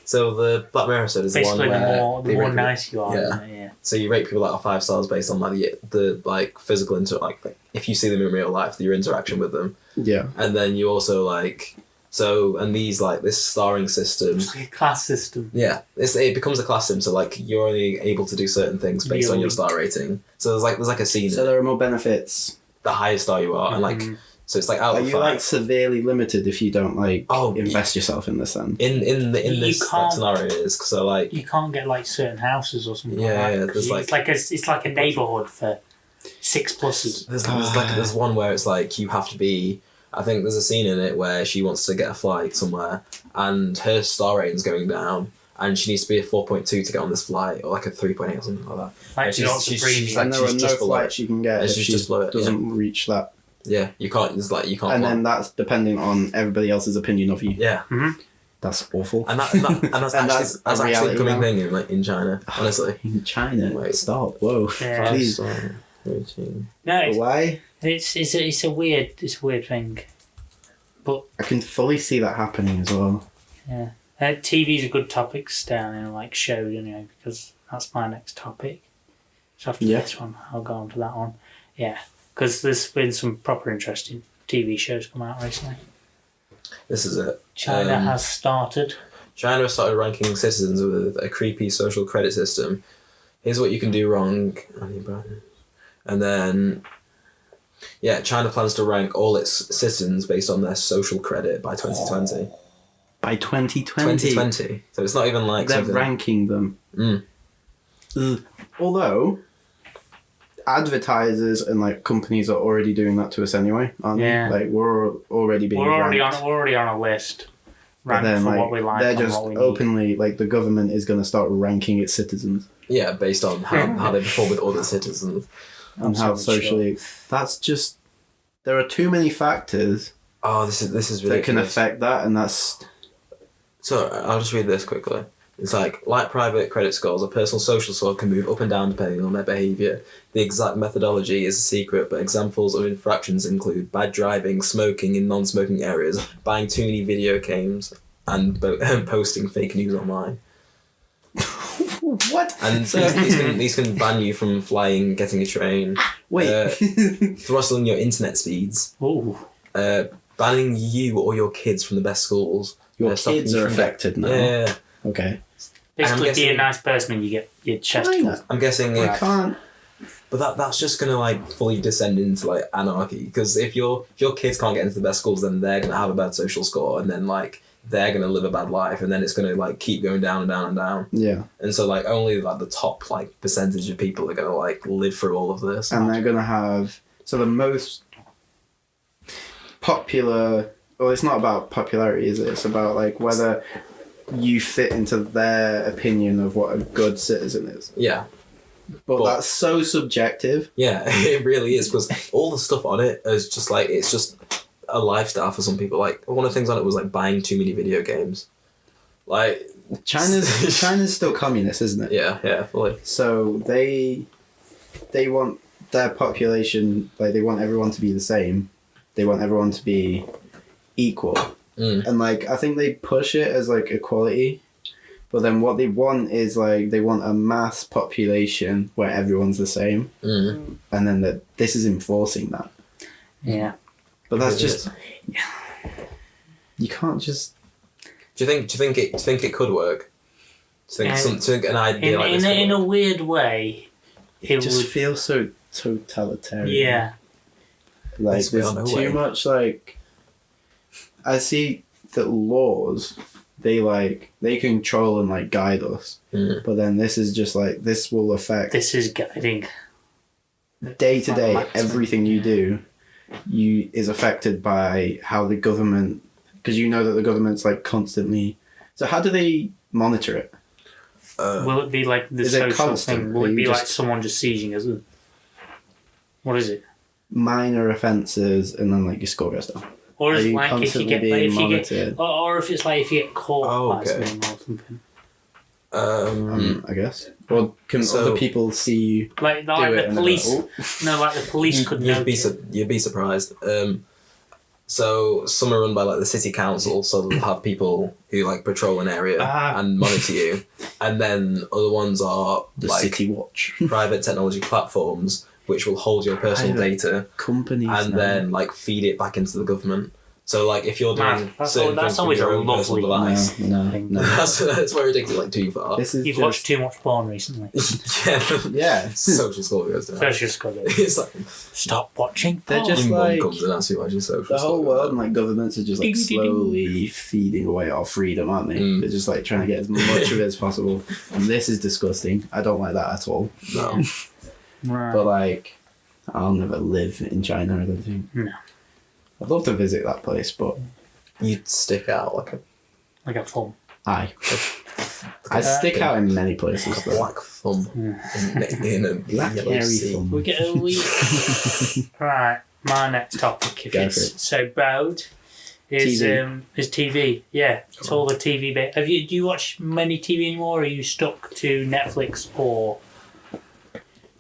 Speaker 3: So the Black Mirror episode is
Speaker 2: Basically,
Speaker 3: the one where...
Speaker 2: the
Speaker 3: they
Speaker 2: more
Speaker 3: rate
Speaker 2: nice you are.
Speaker 3: Yeah.
Speaker 2: Isn't it? Yeah.
Speaker 3: So you rate people like 5 stars based on like the like physical like if you see them in real life, your interaction with them,
Speaker 1: Yeah.
Speaker 3: and then you also like and these like this starring system.
Speaker 2: It's like a class system.
Speaker 3: Yeah, it becomes a class system. So like you're only able to do certain things based on your star rating. So there's like a scene.
Speaker 1: So there are more benefits.
Speaker 3: The higher star you are, and like so it's like out
Speaker 1: Are
Speaker 3: of
Speaker 1: you
Speaker 3: 5.
Speaker 1: like severely limited if you don't like
Speaker 3: Oh,
Speaker 1: invest yourself in this then?
Speaker 3: in
Speaker 2: You
Speaker 3: this like,
Speaker 2: can't-
Speaker 3: scenario it is so like
Speaker 2: You can't get like certain houses or something.
Speaker 3: Yeah,
Speaker 2: like that,
Speaker 3: yeah,
Speaker 2: 'cause
Speaker 3: there's,
Speaker 2: it's like a neighborhood for 6+.
Speaker 3: there's one where it's like you have to be. I think there's a scene in it where she wants to get a flight somewhere, and her star rating's going down, and she needs to be a 4.2 to get on this flight, or like a 3.8 or something like that.
Speaker 2: Like
Speaker 3: And she's
Speaker 2: premium.
Speaker 3: like,
Speaker 1: And there are
Speaker 3: she's
Speaker 1: no
Speaker 3: just below
Speaker 1: flights you can get
Speaker 3: And
Speaker 1: if
Speaker 3: she's
Speaker 1: she
Speaker 3: just below it,
Speaker 1: doesn't reach that.
Speaker 3: Yeah, you can't. It's like you can't.
Speaker 1: And
Speaker 3: fly.
Speaker 1: then that's depending on everybody else's opinion of you.
Speaker 3: Yeah,
Speaker 1: That's awful.
Speaker 3: and that's
Speaker 1: And
Speaker 3: actually
Speaker 1: that's
Speaker 3: that's
Speaker 1: a
Speaker 3: actually
Speaker 1: reality
Speaker 3: becoming
Speaker 1: now.
Speaker 3: thing in like in China. Honestly,
Speaker 1: In China,
Speaker 3: Wait.
Speaker 1: stop. Whoa.
Speaker 2: Yeah.
Speaker 1: Please.
Speaker 3: 5-star rating.
Speaker 2: No,
Speaker 1: Why?
Speaker 2: it's a weird thing. But
Speaker 1: I can fully see that happening as well.
Speaker 2: yeah, TV's a good topic to stay on in like shows anyway, because that's my next topic. So after
Speaker 1: Yeah.
Speaker 2: this one, I'll go on to that one. Yeah, because there's been some proper interesting TV shows come out recently.
Speaker 3: This is it.
Speaker 2: China has started.
Speaker 3: China has started ranking citizens with a creepy social credit system. Here's what you can do wrong. And then, yeah, China plans to rank all its citizens based on their social credit by 2020.
Speaker 1: By 2020.
Speaker 3: 2020. So it's not even like
Speaker 1: They're
Speaker 3: something...
Speaker 1: ranking them.
Speaker 3: Mm.
Speaker 1: Ugh. Although, advertisers and like companies are already doing that to us anyway, aren't
Speaker 2: Yeah.
Speaker 1: they? Like we're already being
Speaker 2: We're already
Speaker 1: ranked.
Speaker 2: on a list.
Speaker 1: But
Speaker 2: Ranked
Speaker 1: then,
Speaker 2: for
Speaker 1: like,
Speaker 2: what we like
Speaker 1: they're
Speaker 2: and
Speaker 1: just
Speaker 2: what we need.
Speaker 1: openly, like, the government is going to start ranking its citizens
Speaker 3: Yeah, based on how they perform with other citizens.
Speaker 1: and how
Speaker 2: so
Speaker 1: socially. That's just. There are too many factors
Speaker 3: Oh, this is ridiculous.
Speaker 1: that can affect that, and that's.
Speaker 3: So I'll just read this quickly. It's like private credit scores, a personal social score can move up and down depending on their behaviour. The exact methodology is a secret, but examples of infractions include bad driving, smoking in non-smoking areas, buying too many video games, and posting fake news online.
Speaker 1: What?
Speaker 3: And these can ban you from flying, getting a train,
Speaker 1: Wait.
Speaker 3: throttling your internet speeds,
Speaker 2: Ooh.
Speaker 3: banning you or your kids from the best schools.
Speaker 1: Your
Speaker 3: stopping
Speaker 1: kids
Speaker 3: you
Speaker 1: are
Speaker 3: from
Speaker 1: affected now.
Speaker 3: Yeah.
Speaker 1: Okay.
Speaker 2: Basically, be
Speaker 3: guessing-
Speaker 2: a nice person and you get your chest
Speaker 1: China.
Speaker 2: full.
Speaker 3: I'm guessing
Speaker 1: You
Speaker 3: if
Speaker 1: can't.
Speaker 3: But that's just gonna like fully descend into like anarchy, because if your kids can't get into the best schools, then they're gonna have a bad social score, and then like they're gonna live a bad life, and then it's gonna like keep going down and down and down.
Speaker 1: Yeah.
Speaker 3: And so like only like the top like percentage of people are gonna like live through all of this.
Speaker 1: And they're going to have. So the most popular. Well, it's not about popularity, is it? It's about like whether you fit into their opinion of what a good citizen is.
Speaker 3: Yeah.
Speaker 1: But that's so subjective.
Speaker 3: Yeah, it really is, because all the stuff on it is just like, it's just a lifestyle for some people. Like, one of the things on it was like buying too many video games. Like,
Speaker 1: China's still communist, isn't it?
Speaker 3: Yeah, fully.
Speaker 1: So they want their population, like, they want everyone to be the same. They want everyone to be equal. And like, I think they push it as like equality, but then what they want is like, they want a mass population where everyone's the same, and then this is enforcing that.
Speaker 2: Yeah,
Speaker 1: but that's just, you can't just.
Speaker 3: Do you think it could work? Do you think an idea like this could
Speaker 2: in
Speaker 3: work?
Speaker 2: a weird way, it
Speaker 1: just
Speaker 2: would
Speaker 1: feels so totalitarian.
Speaker 2: Yeah,
Speaker 1: like
Speaker 3: It's
Speaker 1: there's
Speaker 3: gone
Speaker 1: too
Speaker 3: away.
Speaker 1: much like. I see that laws, they control and like guide us, but then this is just like, this will affect
Speaker 2: this is guiding.
Speaker 1: day to day.
Speaker 2: Maximum,
Speaker 1: Everything you do, is affected by how the government, because you know that the government's like constantly. So how do they monitor it?
Speaker 2: Will it be like the
Speaker 1: is it
Speaker 2: social
Speaker 1: constant?
Speaker 2: thing? Will
Speaker 1: Are
Speaker 2: it
Speaker 1: you
Speaker 2: be like
Speaker 1: just-
Speaker 2: someone just seizing us? What is it?
Speaker 1: Minor offences, and then like your score goes down.
Speaker 2: Or is
Speaker 1: Are
Speaker 2: it
Speaker 1: you
Speaker 2: like if you
Speaker 1: constantly
Speaker 2: get,
Speaker 1: being
Speaker 2: if you get,
Speaker 1: monitored?
Speaker 2: or if it's like if you get caught
Speaker 3: Oh,
Speaker 2: by
Speaker 3: okay.
Speaker 2: something or something.
Speaker 1: I guess. Or can
Speaker 3: So-
Speaker 1: other people see you
Speaker 2: Like
Speaker 1: do it?
Speaker 2: the
Speaker 1: and
Speaker 2: police.
Speaker 1: they're like,
Speaker 2: No, like the police could know.
Speaker 3: You'd be surprised. So some are run by like the city council, so they'll have people who like patrol an area and monitor you, and then other ones are
Speaker 1: the
Speaker 3: like
Speaker 1: City Watch
Speaker 3: private technology platforms which will hold your personal
Speaker 1: Private
Speaker 3: data
Speaker 1: companies,
Speaker 3: and
Speaker 1: now.
Speaker 3: then like feed it back into the government. So like if you're
Speaker 2: Man,
Speaker 3: doing
Speaker 2: that's
Speaker 3: certain
Speaker 2: that's
Speaker 3: things from
Speaker 2: always
Speaker 3: your
Speaker 2: a
Speaker 3: own personal
Speaker 2: lovely
Speaker 3: device,
Speaker 1: no.
Speaker 3: that's where it takes it like too far.
Speaker 1: This is
Speaker 2: You've
Speaker 1: just,
Speaker 2: watched too much porn recently.
Speaker 1: yeah.
Speaker 3: Social score goes down.
Speaker 2: Social Squad.
Speaker 3: It's like
Speaker 2: Stop watching
Speaker 1: They're
Speaker 2: porn.
Speaker 1: just
Speaker 3: your
Speaker 1: like-
Speaker 3: mum comes and asks you why your social
Speaker 1: The whole
Speaker 3: score
Speaker 1: world
Speaker 3: goes
Speaker 1: and
Speaker 3: down.
Speaker 1: like governments are just like slowly feeding away our freedom, aren't they? They're just like trying to get as much of it as possible. And this is disgusting. I don't like that at all.
Speaker 3: No.
Speaker 2: Right.
Speaker 1: But like, I'll never live in China, I don't think.
Speaker 2: No.
Speaker 1: I'd love to visit that place, but
Speaker 3: You'd stick out like a
Speaker 2: Like a thumb.
Speaker 1: I stick out in many places though.
Speaker 3: black thumb in a
Speaker 1: Black
Speaker 3: yellow
Speaker 1: hairy
Speaker 3: sea.
Speaker 1: thumb.
Speaker 2: We get a wee. Right, my next topic, if
Speaker 1: Go
Speaker 2: it's
Speaker 1: for it.
Speaker 2: so bad, is TV. Yeah, it's all the TV bit. Do you watch many TV anymore? Or are you stuck to Netflix or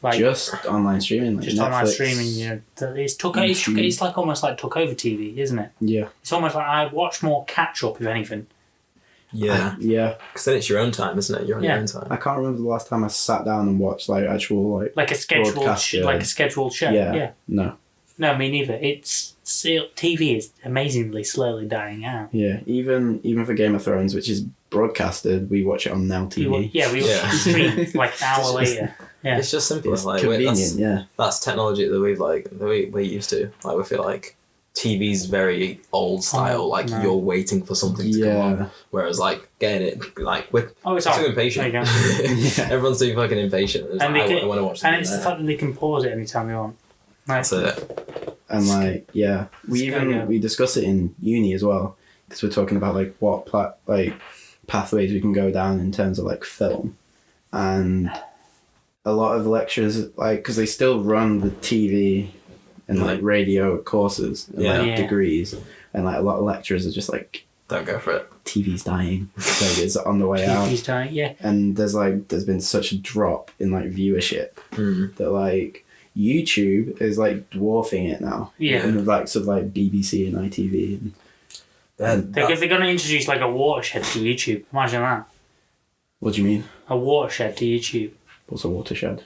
Speaker 2: like
Speaker 1: Just online streaming, like
Speaker 2: just
Speaker 1: Netflix.
Speaker 2: online streaming? You know,
Speaker 1: YouTube.
Speaker 2: it's like almost like took over TV, isn't it?
Speaker 1: Yeah.
Speaker 2: It's almost like I watch more catch up, if anything.
Speaker 3: Yeah,
Speaker 1: Yeah.
Speaker 3: because then it's your own time, isn't it? You're on your
Speaker 2: Yeah.
Speaker 3: own time.
Speaker 1: I can't remember the last time I sat down and watched like actual
Speaker 2: Like a scheduled,
Speaker 1: Broadcasted.
Speaker 2: like a scheduled show.
Speaker 1: Yeah.
Speaker 2: Yeah.
Speaker 1: No.
Speaker 2: No, me neither. TV is amazingly slowly dying out.
Speaker 1: Yeah. Even for Game of Thrones, which is broadcasted, we watch it on Now TV.
Speaker 2: We
Speaker 3: Yeah.
Speaker 2: stream like an hour later. Yeah.
Speaker 3: It's just simple.
Speaker 1: It's
Speaker 3: Like
Speaker 1: convenient,
Speaker 3: that's technology that we're used to. Like we feel like TV's very old style. Like
Speaker 2: no.
Speaker 3: you're waiting for something to come
Speaker 1: Yeah.
Speaker 3: on. Whereas like getting it like we're
Speaker 2: Oh, it's
Speaker 3: too
Speaker 2: on.
Speaker 3: impatient.
Speaker 2: There you go.
Speaker 3: Everyone's too fucking impatient. It's
Speaker 2: And
Speaker 3: like,
Speaker 2: they
Speaker 3: I want to watch
Speaker 2: And
Speaker 3: something
Speaker 2: it's the
Speaker 3: there.
Speaker 2: fact that they can pause it anytime they want. Like,
Speaker 3: That's it.
Speaker 1: And like, yeah, we discuss it in uni as well, because we're talking about like what pathways we can go down in terms of like film, and a lot of lecturers, like, because they still run the TV and like radio courses and like
Speaker 2: Yeah.
Speaker 1: degrees, and like a lot of lecturers are just like,
Speaker 3: Don't go for it.
Speaker 1: TV's dying, like it's on the way out.
Speaker 2: TV's dying, yeah.
Speaker 1: And there's been such a drop in like viewership that like YouTube is like dwarfing it now.
Speaker 2: Yeah.
Speaker 1: And the likes of like BBC and ITV. And
Speaker 2: They're going to introduce like a watershed to YouTube. Imagine that.
Speaker 1: what do you mean?
Speaker 2: A watershed to YouTube.
Speaker 1: What's a watershed?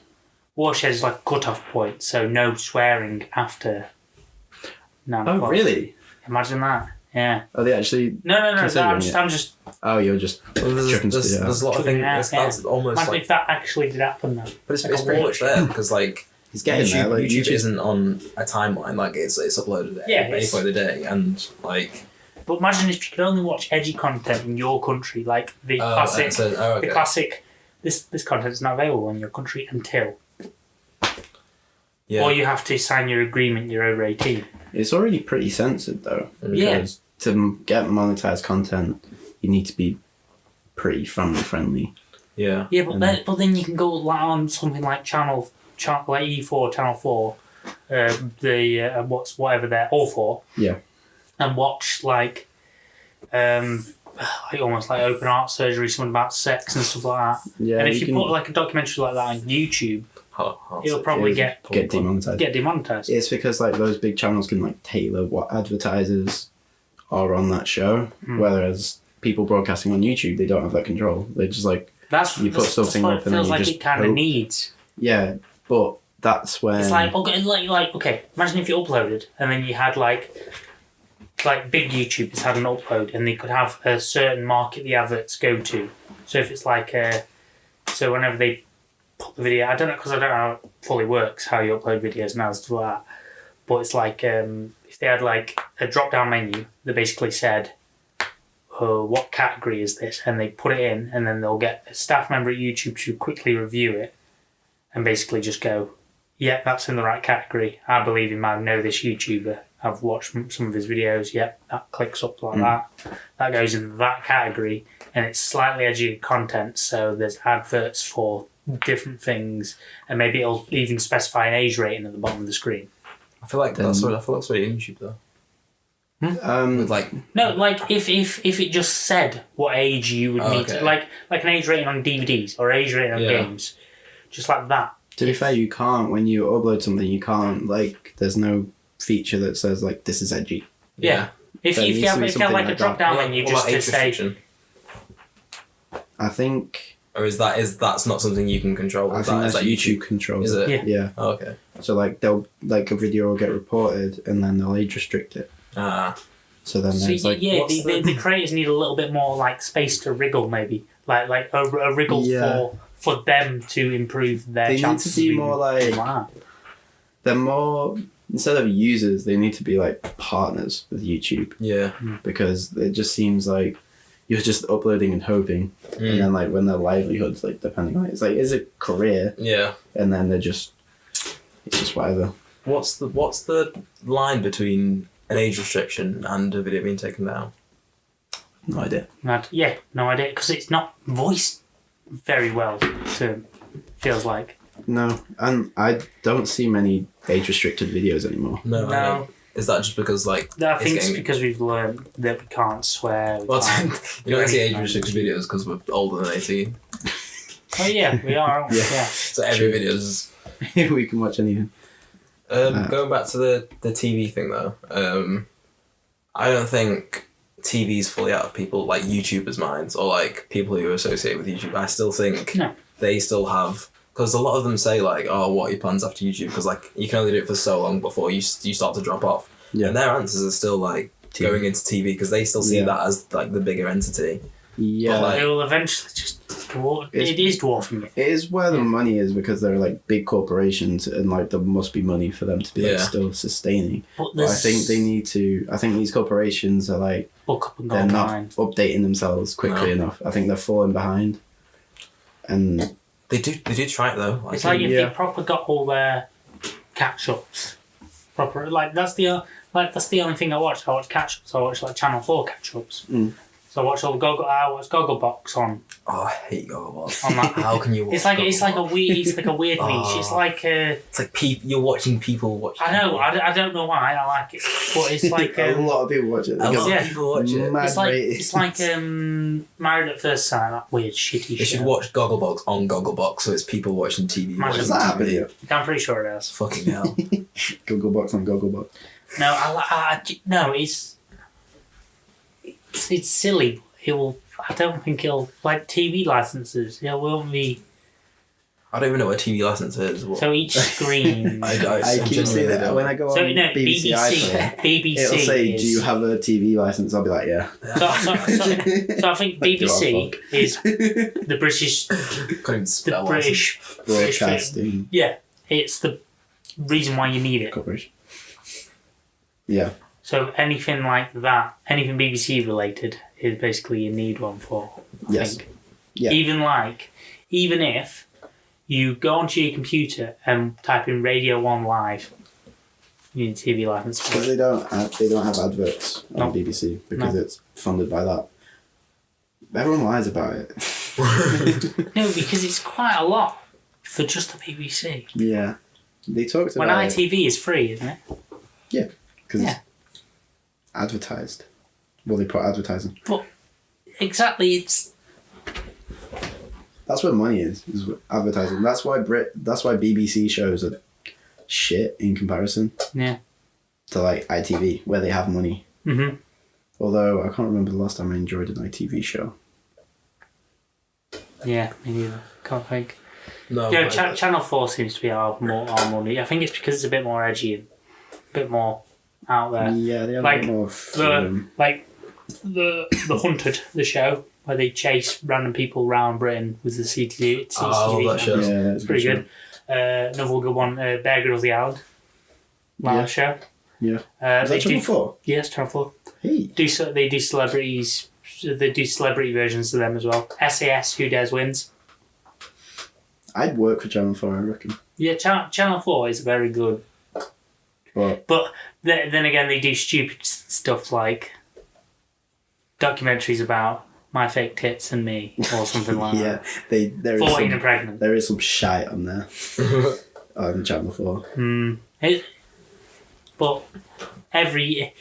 Speaker 2: Watershed is like a cut-off point, so no swearing after 9
Speaker 1: Oh,
Speaker 2: o'clock.
Speaker 1: really?
Speaker 2: Imagine that. Yeah.
Speaker 1: Are they actually?
Speaker 2: No.
Speaker 1: Considering
Speaker 2: I'm just
Speaker 1: Oh, you're just.
Speaker 3: Well,
Speaker 1: chucking
Speaker 3: there's
Speaker 1: stuff out.
Speaker 3: a lot of
Speaker 2: Chucking
Speaker 3: things.
Speaker 2: it out,
Speaker 3: That's almost
Speaker 2: imagine
Speaker 3: like,
Speaker 2: if that actually did happen though.
Speaker 3: but it's,
Speaker 2: like
Speaker 3: it's
Speaker 2: a
Speaker 3: pretty much there because like
Speaker 1: It's getting
Speaker 3: YouTube,
Speaker 1: there. Like,
Speaker 3: YouTube isn't on a timeline. Like it's uploaded at
Speaker 2: Yeah,
Speaker 3: any
Speaker 2: it's-
Speaker 3: point of the day, and like
Speaker 2: But imagine if you could only watch edgy content in your country, like the classic.
Speaker 3: okay.
Speaker 2: The classic. This content is not available in your country until,
Speaker 3: Yeah.
Speaker 2: or you have to sign your agreement. You're over 18.
Speaker 1: It's already pretty censored though.
Speaker 2: Yeah.
Speaker 1: Because to get monetized content, you need to be pretty family friendly.
Speaker 3: Yeah.
Speaker 2: Yeah, but then you can go like on something like channel like E4, Channel 4, whatever they're all for.
Speaker 1: Yeah.
Speaker 2: And watch like almost like open heart surgery, something about sex and stuff like that.
Speaker 1: Yeah,
Speaker 2: and if you put like a documentary like that on YouTube, it'll probably get
Speaker 1: demonetized. It's because like those big channels can like tailor what advertisers are on that show, whereas people broadcasting on YouTube, they don't have that control. They just like you put something up and then you just
Speaker 2: it kind of needs.
Speaker 1: Yeah, but that's when
Speaker 2: it's like okay, imagine if you uploaded and then you had like big YouTubers had an upload and they could have a certain market the adverts go to. So if it's like so whenever they put the video, I don't know because I don't know how it fully works how you upload videos now stuff like that. But it's like if they had like a drop down menu that basically said, what category is this? And they put it in, and then they'll get a staff member at YouTube to quickly review it and basically just go, yeah, that's in the right category. I believe him. I know this YouTuber. I've watched some of his videos. Yep, that clicks up like that. That goes into that category, and it's slightly edgy content, so there's adverts for different things, and maybe it'll even specify an age rating at the bottom of the screen.
Speaker 3: I feel like that's what in YouTube though. With like
Speaker 2: no, like if it just said what age you would need to, like an age rating on DVDs or age rating on games, just like that.
Speaker 1: To be fair, you can't when you upload something. You can't like. There's no feature that says like this is edgy.
Speaker 2: Yeah. If you have like a drop down menu just to say.
Speaker 1: I think.
Speaker 3: Or that's not something you can control?
Speaker 1: I think that's YouTube controls.
Speaker 3: Is it?
Speaker 1: Yeah.
Speaker 3: Oh, okay.
Speaker 1: So like they'll like a video will get reported and then they'll age restrict it. So then there's like
Speaker 2: the creators need a little bit more like space to wriggle maybe like a wriggle for them to improve their chances.
Speaker 1: They need to be more like they're more instead of users they need to be like partners with YouTube.
Speaker 3: Yeah.
Speaker 1: Because it just seems like you're just uploading and hoping, and then like when their livelihoods like depending on it, it's like is a career.
Speaker 3: Yeah.
Speaker 1: And then it's just whatever.
Speaker 3: What's the line between an age restriction and a video being taken down?
Speaker 1: No idea.
Speaker 2: No idea because it's not voiced very well. Feels like.
Speaker 1: No, and I don't see many age restricted videos anymore.
Speaker 2: No.
Speaker 3: Is that just because like?
Speaker 2: I think it's because we've learned that we can't swear.
Speaker 3: You don't see age restricted videos because we're older than 18.
Speaker 2: Oh yeah, we are. Aren't we? Yeah.
Speaker 3: So every video is.
Speaker 1: We can watch anything.
Speaker 3: Going back to the TV thing though, I don't think TV's fully out of people like YouTubers' minds or like people who associate with YouTube. I still think they still have, because a lot of them say like, oh, what are your plans after YouTube? Because like you can only do it for so long before you start to drop off. Yeah. And their answers are still like TV. Going into TV because they still see that as like the bigger entity.
Speaker 1: Yeah,
Speaker 2: but, like, it will eventually just. It is dwarfing it.
Speaker 1: It is where the money is because they're like big corporations and like there must be money for them to be like still sustaining. But I think they need to. I think these corporations are like they're not updating themselves quickly enough. I think they're falling behind. And
Speaker 3: they do try it though.
Speaker 2: It's like if they proper got all their catch ups, proper like that's the only thing I watch. I watch catch ups. I watch like Channel 4 catch ups. So I watch all the Gogglebox on.
Speaker 3: Oh, I hate Gogglebox.
Speaker 2: On that.
Speaker 3: How can you watch?
Speaker 2: It's like a weird niche. It's like
Speaker 3: you're watching people watch.
Speaker 2: I know. I don't know why I like it, but it's like
Speaker 1: a lot of people watch it.
Speaker 3: A lot of people watch it.
Speaker 2: It's like Married at First Sight. That weird shitty.
Speaker 3: They should watch Gogglebox on Gogglebox, so it's people watching TV.
Speaker 1: Does that happen here?
Speaker 2: I'm pretty sure it is.
Speaker 3: Fucking hell.
Speaker 1: Gogglebox on Gogglebox.
Speaker 2: No, it's silly. I don't think he'll like TV licenses. It won't be.
Speaker 3: I don't even know what a TV license is. What?
Speaker 2: So each screen.
Speaker 1: I keep saying that when I go on BBC iPhone,
Speaker 2: BBC
Speaker 1: it'll say, "Do you have a TV license?" I'll be like, "Yeah."
Speaker 2: So I think BBC is the British.
Speaker 3: The
Speaker 2: British
Speaker 1: Broadcasting.
Speaker 2: Yeah, it's the reason why you need it.
Speaker 1: Corporation. Yeah.
Speaker 2: So anything like that, anything BBC related, is basically you need one for. I think. Yeah. Even if you go onto your computer and type in Radio 1 Live, you need a TV license.
Speaker 1: Because they don't have adverts on BBC because it's funded by that. Everyone lies about it.
Speaker 2: No, because it's quite a lot for just the BBC.
Speaker 1: Yeah. They talked
Speaker 2: When
Speaker 1: about
Speaker 2: ITV is free, isn't it?
Speaker 1: because
Speaker 2: Yeah.
Speaker 1: it's advertised. Well, they put advertising.
Speaker 2: But exactly, it's
Speaker 1: That's where money is with advertising. That's why BBC shows are shit in comparison
Speaker 2: yeah.
Speaker 1: to like ITV, where they have money.
Speaker 2: Mhm.
Speaker 1: Although I can't remember the last time I enjoyed an ITV show.
Speaker 2: Yeah, me neither. Can't think.
Speaker 3: No.
Speaker 2: Yeah, Channel 4 seems to be our money. I think it's because it's a bit more edgy and a bit more out there.
Speaker 1: Yeah, they have
Speaker 2: Like,
Speaker 1: a bit more freedom.
Speaker 2: The Hunted, the show, where they chase random people around Britain with the CCTV.
Speaker 3: Oh, that show.
Speaker 1: Yeah, that's
Speaker 2: It's pretty good. Another good one, Bear Grylls The Island. Last show.
Speaker 1: Yeah. Is
Speaker 2: They
Speaker 1: that Channel 4?
Speaker 2: Yes, Channel 4.
Speaker 1: Hey.
Speaker 2: They do celebrities. They do celebrity versions of them as well. SAS, Who Dares Wins.
Speaker 1: I'd work for Channel 4, I reckon.
Speaker 2: Yeah, Channel 4 is very good. But then again, they do stupid stuff like documentaries about my fake tits and me or something like
Speaker 1: Yeah,
Speaker 2: that.
Speaker 1: there is
Speaker 2: 14 and pregnant.
Speaker 1: there is some shite on there on Channel 4.
Speaker 2: But every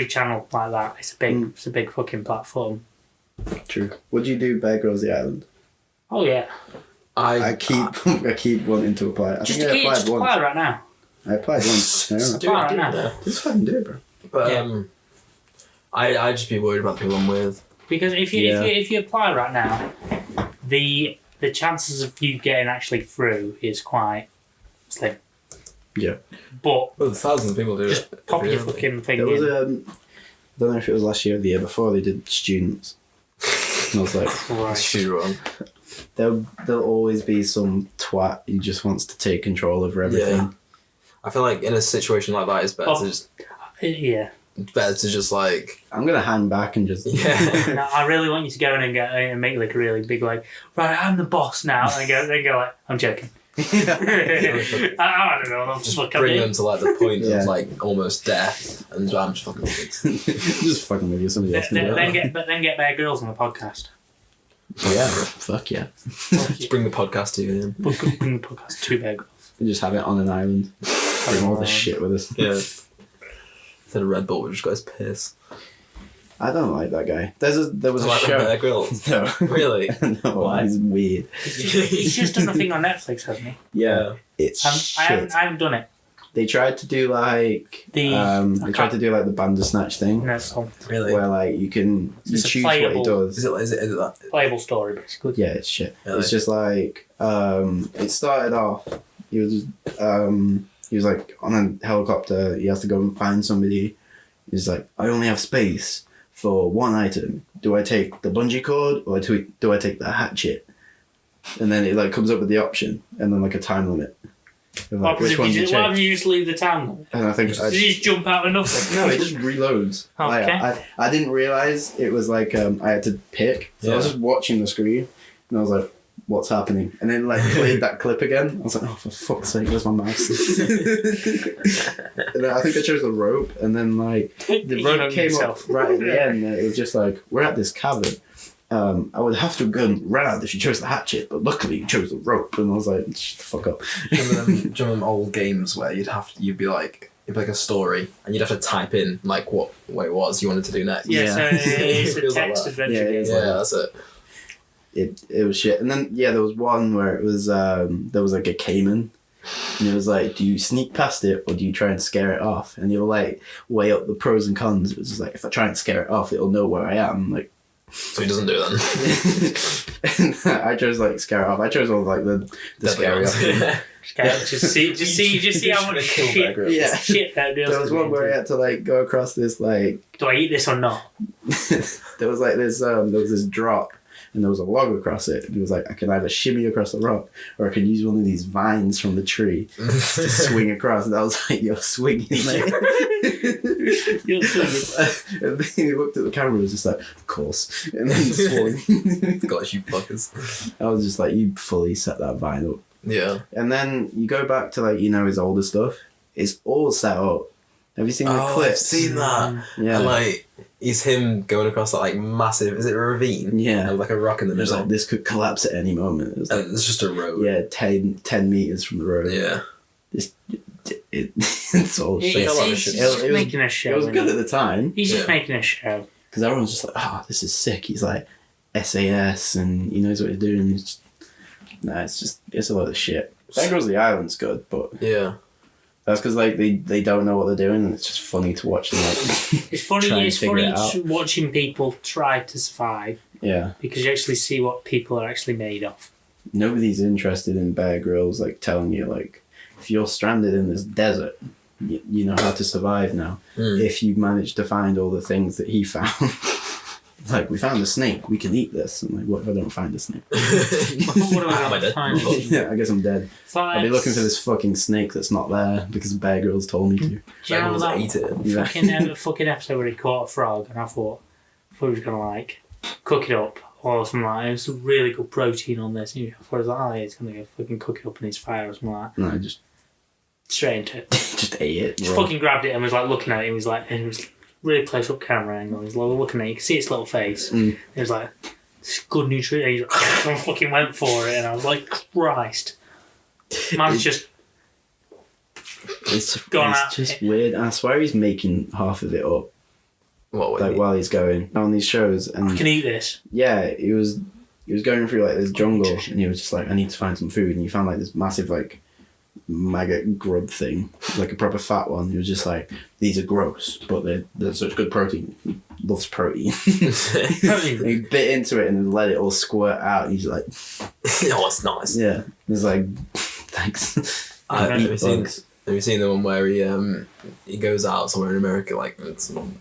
Speaker 2: channel like that, it's a big fucking platform.
Speaker 1: True. Would you do Bear Grylls The Island?
Speaker 2: Oh yeah.
Speaker 1: I keep wanting to apply. I
Speaker 2: Just
Speaker 1: think I applied once.
Speaker 2: apply right now.
Speaker 1: I applied once. Yeah.
Speaker 2: Apply right now.
Speaker 1: Just fucking do it, bro.
Speaker 3: But I'd just be worried about the people I'm with.
Speaker 2: Because if you apply right now, the chances of you getting actually through is quite slim.
Speaker 1: Yeah.
Speaker 2: But
Speaker 3: Well, thousands of people do
Speaker 2: just
Speaker 3: it.
Speaker 2: pop your fucking thing
Speaker 1: There was
Speaker 2: in.
Speaker 1: I don't know if it was last year or the year before, they did students. And I was like,
Speaker 2: Christ.
Speaker 3: Shoot wrong.
Speaker 1: there'll always be some twat who just wants to take control over everything.
Speaker 3: Yeah. I feel like in a situation like that, it's better to just
Speaker 2: Yeah.
Speaker 3: like
Speaker 1: I'm gonna hang back and just
Speaker 3: yeah.
Speaker 2: No, I really want you to go in and make like a really big like, right, I'm the boss now. And go like, I'm joking. I don't know. I'll
Speaker 3: Just
Speaker 2: look
Speaker 3: bring
Speaker 2: at
Speaker 3: them to like the point
Speaker 1: Yeah.
Speaker 3: of like almost death, and I'm just fucking with it.
Speaker 1: just fucking with you. Somebody else can do it.
Speaker 2: then get Bear Grylls on the podcast.
Speaker 1: Yeah, fuck yeah.
Speaker 3: Just bring the podcast to you.
Speaker 2: Bring the podcast to Bear Grylls.
Speaker 1: And just have it on an island. Bring all the shit with us.
Speaker 3: Yeah. Instead of Red Bull, we just got his piss.
Speaker 1: I don't like that guy. There was a
Speaker 3: Like
Speaker 1: show.
Speaker 3: Bear Grylls.
Speaker 1: No.
Speaker 3: Really?
Speaker 1: No,
Speaker 3: Why?
Speaker 1: he's weird.
Speaker 2: He's just done a thing on Netflix, hasn't he?
Speaker 1: Yeah, it's
Speaker 2: I
Speaker 1: shit.
Speaker 2: haven't done it.
Speaker 1: They tried to do like
Speaker 2: The-
Speaker 1: the Bandersnatch thing,
Speaker 2: No, it's not.
Speaker 3: Really?
Speaker 1: where like you
Speaker 2: It's a
Speaker 1: choose what he
Speaker 2: playable-
Speaker 1: does.
Speaker 3: Is it that?
Speaker 2: Playable story, basically.
Speaker 1: Yeah, it's shit.
Speaker 3: Really?
Speaker 1: It's just like it started off. He was like on a helicopter. He has to go and find somebody. He's like, I only have space for one item. Do I take the bungee cord or do I take the hatchet? And then it like comes up with the option and then like a time limit. Of, like, which one do you
Speaker 2: Why don't
Speaker 1: take?
Speaker 2: you just leave the town?
Speaker 1: And I think
Speaker 2: Did you just jump out of nothing?
Speaker 1: no, it just reloads. Like,
Speaker 2: Okay.
Speaker 1: I didn't realize it was like I had to pick. So I was
Speaker 3: Yeah.
Speaker 1: just watching the screen and I was like, what's happening? And then like played that clip again. I was like, oh, for fuck's sake, where's my mouse? And then I think I chose the rope and then like the
Speaker 2: You
Speaker 1: rope
Speaker 2: hung
Speaker 1: came
Speaker 2: yourself.
Speaker 1: up right at the end and it was just like, we're at this cavern. I would have to have gone round if you chose the hatchet, but luckily you chose the rope. And I was like, shut the fuck up.
Speaker 3: Do you remember them old games where you'd be like a story and you'd have to type in like what it was you wanted to do next?
Speaker 2: Yeah,
Speaker 1: Yeah.
Speaker 2: so it's a
Speaker 3: Feels like
Speaker 2: text
Speaker 3: that.
Speaker 2: adventure
Speaker 1: Yeah, it
Speaker 2: game.
Speaker 1: is.
Speaker 3: Yeah, that's it.
Speaker 1: It was shit. And then there was one where it was there was like a caiman and it was like, do you sneak past it or do you try and scare it off? And you'll like weigh up the pros and cons. It was just like, if I try and scare it off, it'll know where I am. Like
Speaker 3: So he doesn't do it then.
Speaker 1: and I chose like scare it off. I chose all like the scary option.
Speaker 2: Okay, just see how much
Speaker 3: Kill Bear Grylls.
Speaker 1: Yeah.
Speaker 2: shit that goes.
Speaker 1: There was one where I had to like go across this like
Speaker 2: Do I eat this or not?
Speaker 1: there was like this there was this drop and there was a log across it and it was like I can either shimmy across the rock or I can use one of these vines from the tree to swing across and I was like, you're swinging mate.
Speaker 2: You're swinging.
Speaker 1: And then he looked at the camera and was just like, of course, and then swung.
Speaker 3: Gosh, you fuckers.
Speaker 1: I was just like, you fully set that vine up.
Speaker 3: Yeah.
Speaker 1: And then you go back to like, his older stuff. It's all set up. Have you seen the
Speaker 3: Oh,
Speaker 1: clips?
Speaker 3: I've seen that.
Speaker 1: Yeah.
Speaker 3: And like Is him going across that like massive, is it a ravine?
Speaker 1: Yeah.
Speaker 3: And like a rock in the
Speaker 1: It was
Speaker 3: middle.
Speaker 1: like, this could collapse at any moment. It was like,
Speaker 3: And it's just a road.
Speaker 1: yeah, 10 meters from the road.
Speaker 3: Yeah.
Speaker 1: It's all shit.
Speaker 2: He's
Speaker 3: It
Speaker 2: just
Speaker 1: was-
Speaker 2: making a show.
Speaker 1: It was
Speaker 2: isn't
Speaker 1: good
Speaker 2: he?
Speaker 1: at the time.
Speaker 2: He's just
Speaker 3: Yeah.
Speaker 2: making a show.
Speaker 1: Because everyone's just like, oh, this is sick. He's like SAS and he knows what he's doing. It's it's a lot of shit. Bear Grylls the Island's good, but
Speaker 3: Yeah.
Speaker 1: that's because like they don't know what they're doing and it's just funny to watch them like
Speaker 2: It's funny.
Speaker 1: try and
Speaker 2: It's
Speaker 1: figure
Speaker 2: funny
Speaker 1: it out.
Speaker 2: watching people try to survive
Speaker 1: Yeah.
Speaker 2: because you actually see what people are actually made of.
Speaker 1: Nobody's interested in Bear Grylls like telling you like if you're stranded in this desert, you know how to survive now.
Speaker 3: Mm.
Speaker 1: If you manage to find all the things that he found. Like, we found a snake, we can eat this. I'm like, what if I don't find a snake?
Speaker 2: What am I
Speaker 3: Am I
Speaker 2: gonna
Speaker 3: dead?
Speaker 2: find?
Speaker 1: Yeah, I guess I'm dead.
Speaker 2: Like,
Speaker 1: I'll be looking for this fucking snake that's not there because Bear Grylls told me to.
Speaker 2: Do you remember
Speaker 3: Everyone's
Speaker 2: that
Speaker 3: ate it.
Speaker 1: Yeah.
Speaker 2: fucking episode where he caught a frog and I thought he was gonna like cook it up or something like that. It was some really good protein on this. And I thought it was like, oh yeah, he's gonna fucking cook it up in his fire or something like that.
Speaker 1: No, I just
Speaker 2: Straight into it.
Speaker 1: ate it.
Speaker 2: Just
Speaker 1: raw.
Speaker 2: fucking grabbed it and was like looking at it. He was like, and it was really close up camera angle. He was like looking at it. You could see its little face.
Speaker 1: Mm.
Speaker 2: It was like, it's good nutrient. He fucking went for it, and I was like, Christ. Man's just
Speaker 1: It's
Speaker 2: gone out.
Speaker 1: just weird. And I swear he's making half of it up,
Speaker 3: What would
Speaker 1: like
Speaker 3: he?
Speaker 1: while he's going on these shows. And
Speaker 2: I can eat this.
Speaker 1: yeah, he was going through like this jungle, and he was just like, I need to find some food, and he found like this massive like maggot grub thing, like a proper fat one. He was just like, these are gross, but they're such good protein. He loves protein.
Speaker 2: Protein.
Speaker 1: He bit into it and then let it all squirt out. He's like,
Speaker 3: Oh, it's nice.
Speaker 1: yeah. He's like, thanks.
Speaker 3: Have
Speaker 1: Eat
Speaker 3: you seen?
Speaker 1: bugs.
Speaker 3: Have you seen the one where he goes out somewhere in America, like in some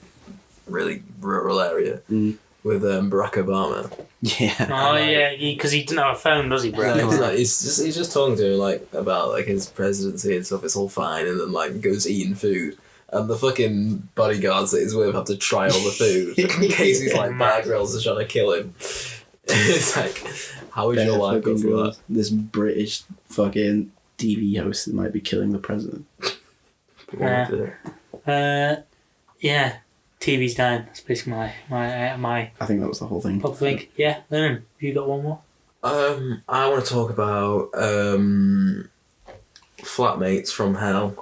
Speaker 3: really rural area, with Barack Obama?
Speaker 1: Yeah.
Speaker 2: Oh yeah, because he didn't have a phone, does he, bro?
Speaker 3: He's just talking to him like about like his presidency and stuff. It's all fine, and then like goes eating food, and the fucking bodyguards that he's with have to try all the food in case he's like Bear Grylls is trying to kill him. It's like, how is
Speaker 1: Bear
Speaker 3: your life go
Speaker 1: fucking
Speaker 3: through that?
Speaker 1: Grylls. This British fucking TV host that might be killing the president.
Speaker 2: Yeah, TV's dying. That's basically my
Speaker 1: I think that was the whole thing.
Speaker 2: pop thing. Yeah, Lennon, you got one more?
Speaker 3: I want to talk about flatmates from hell.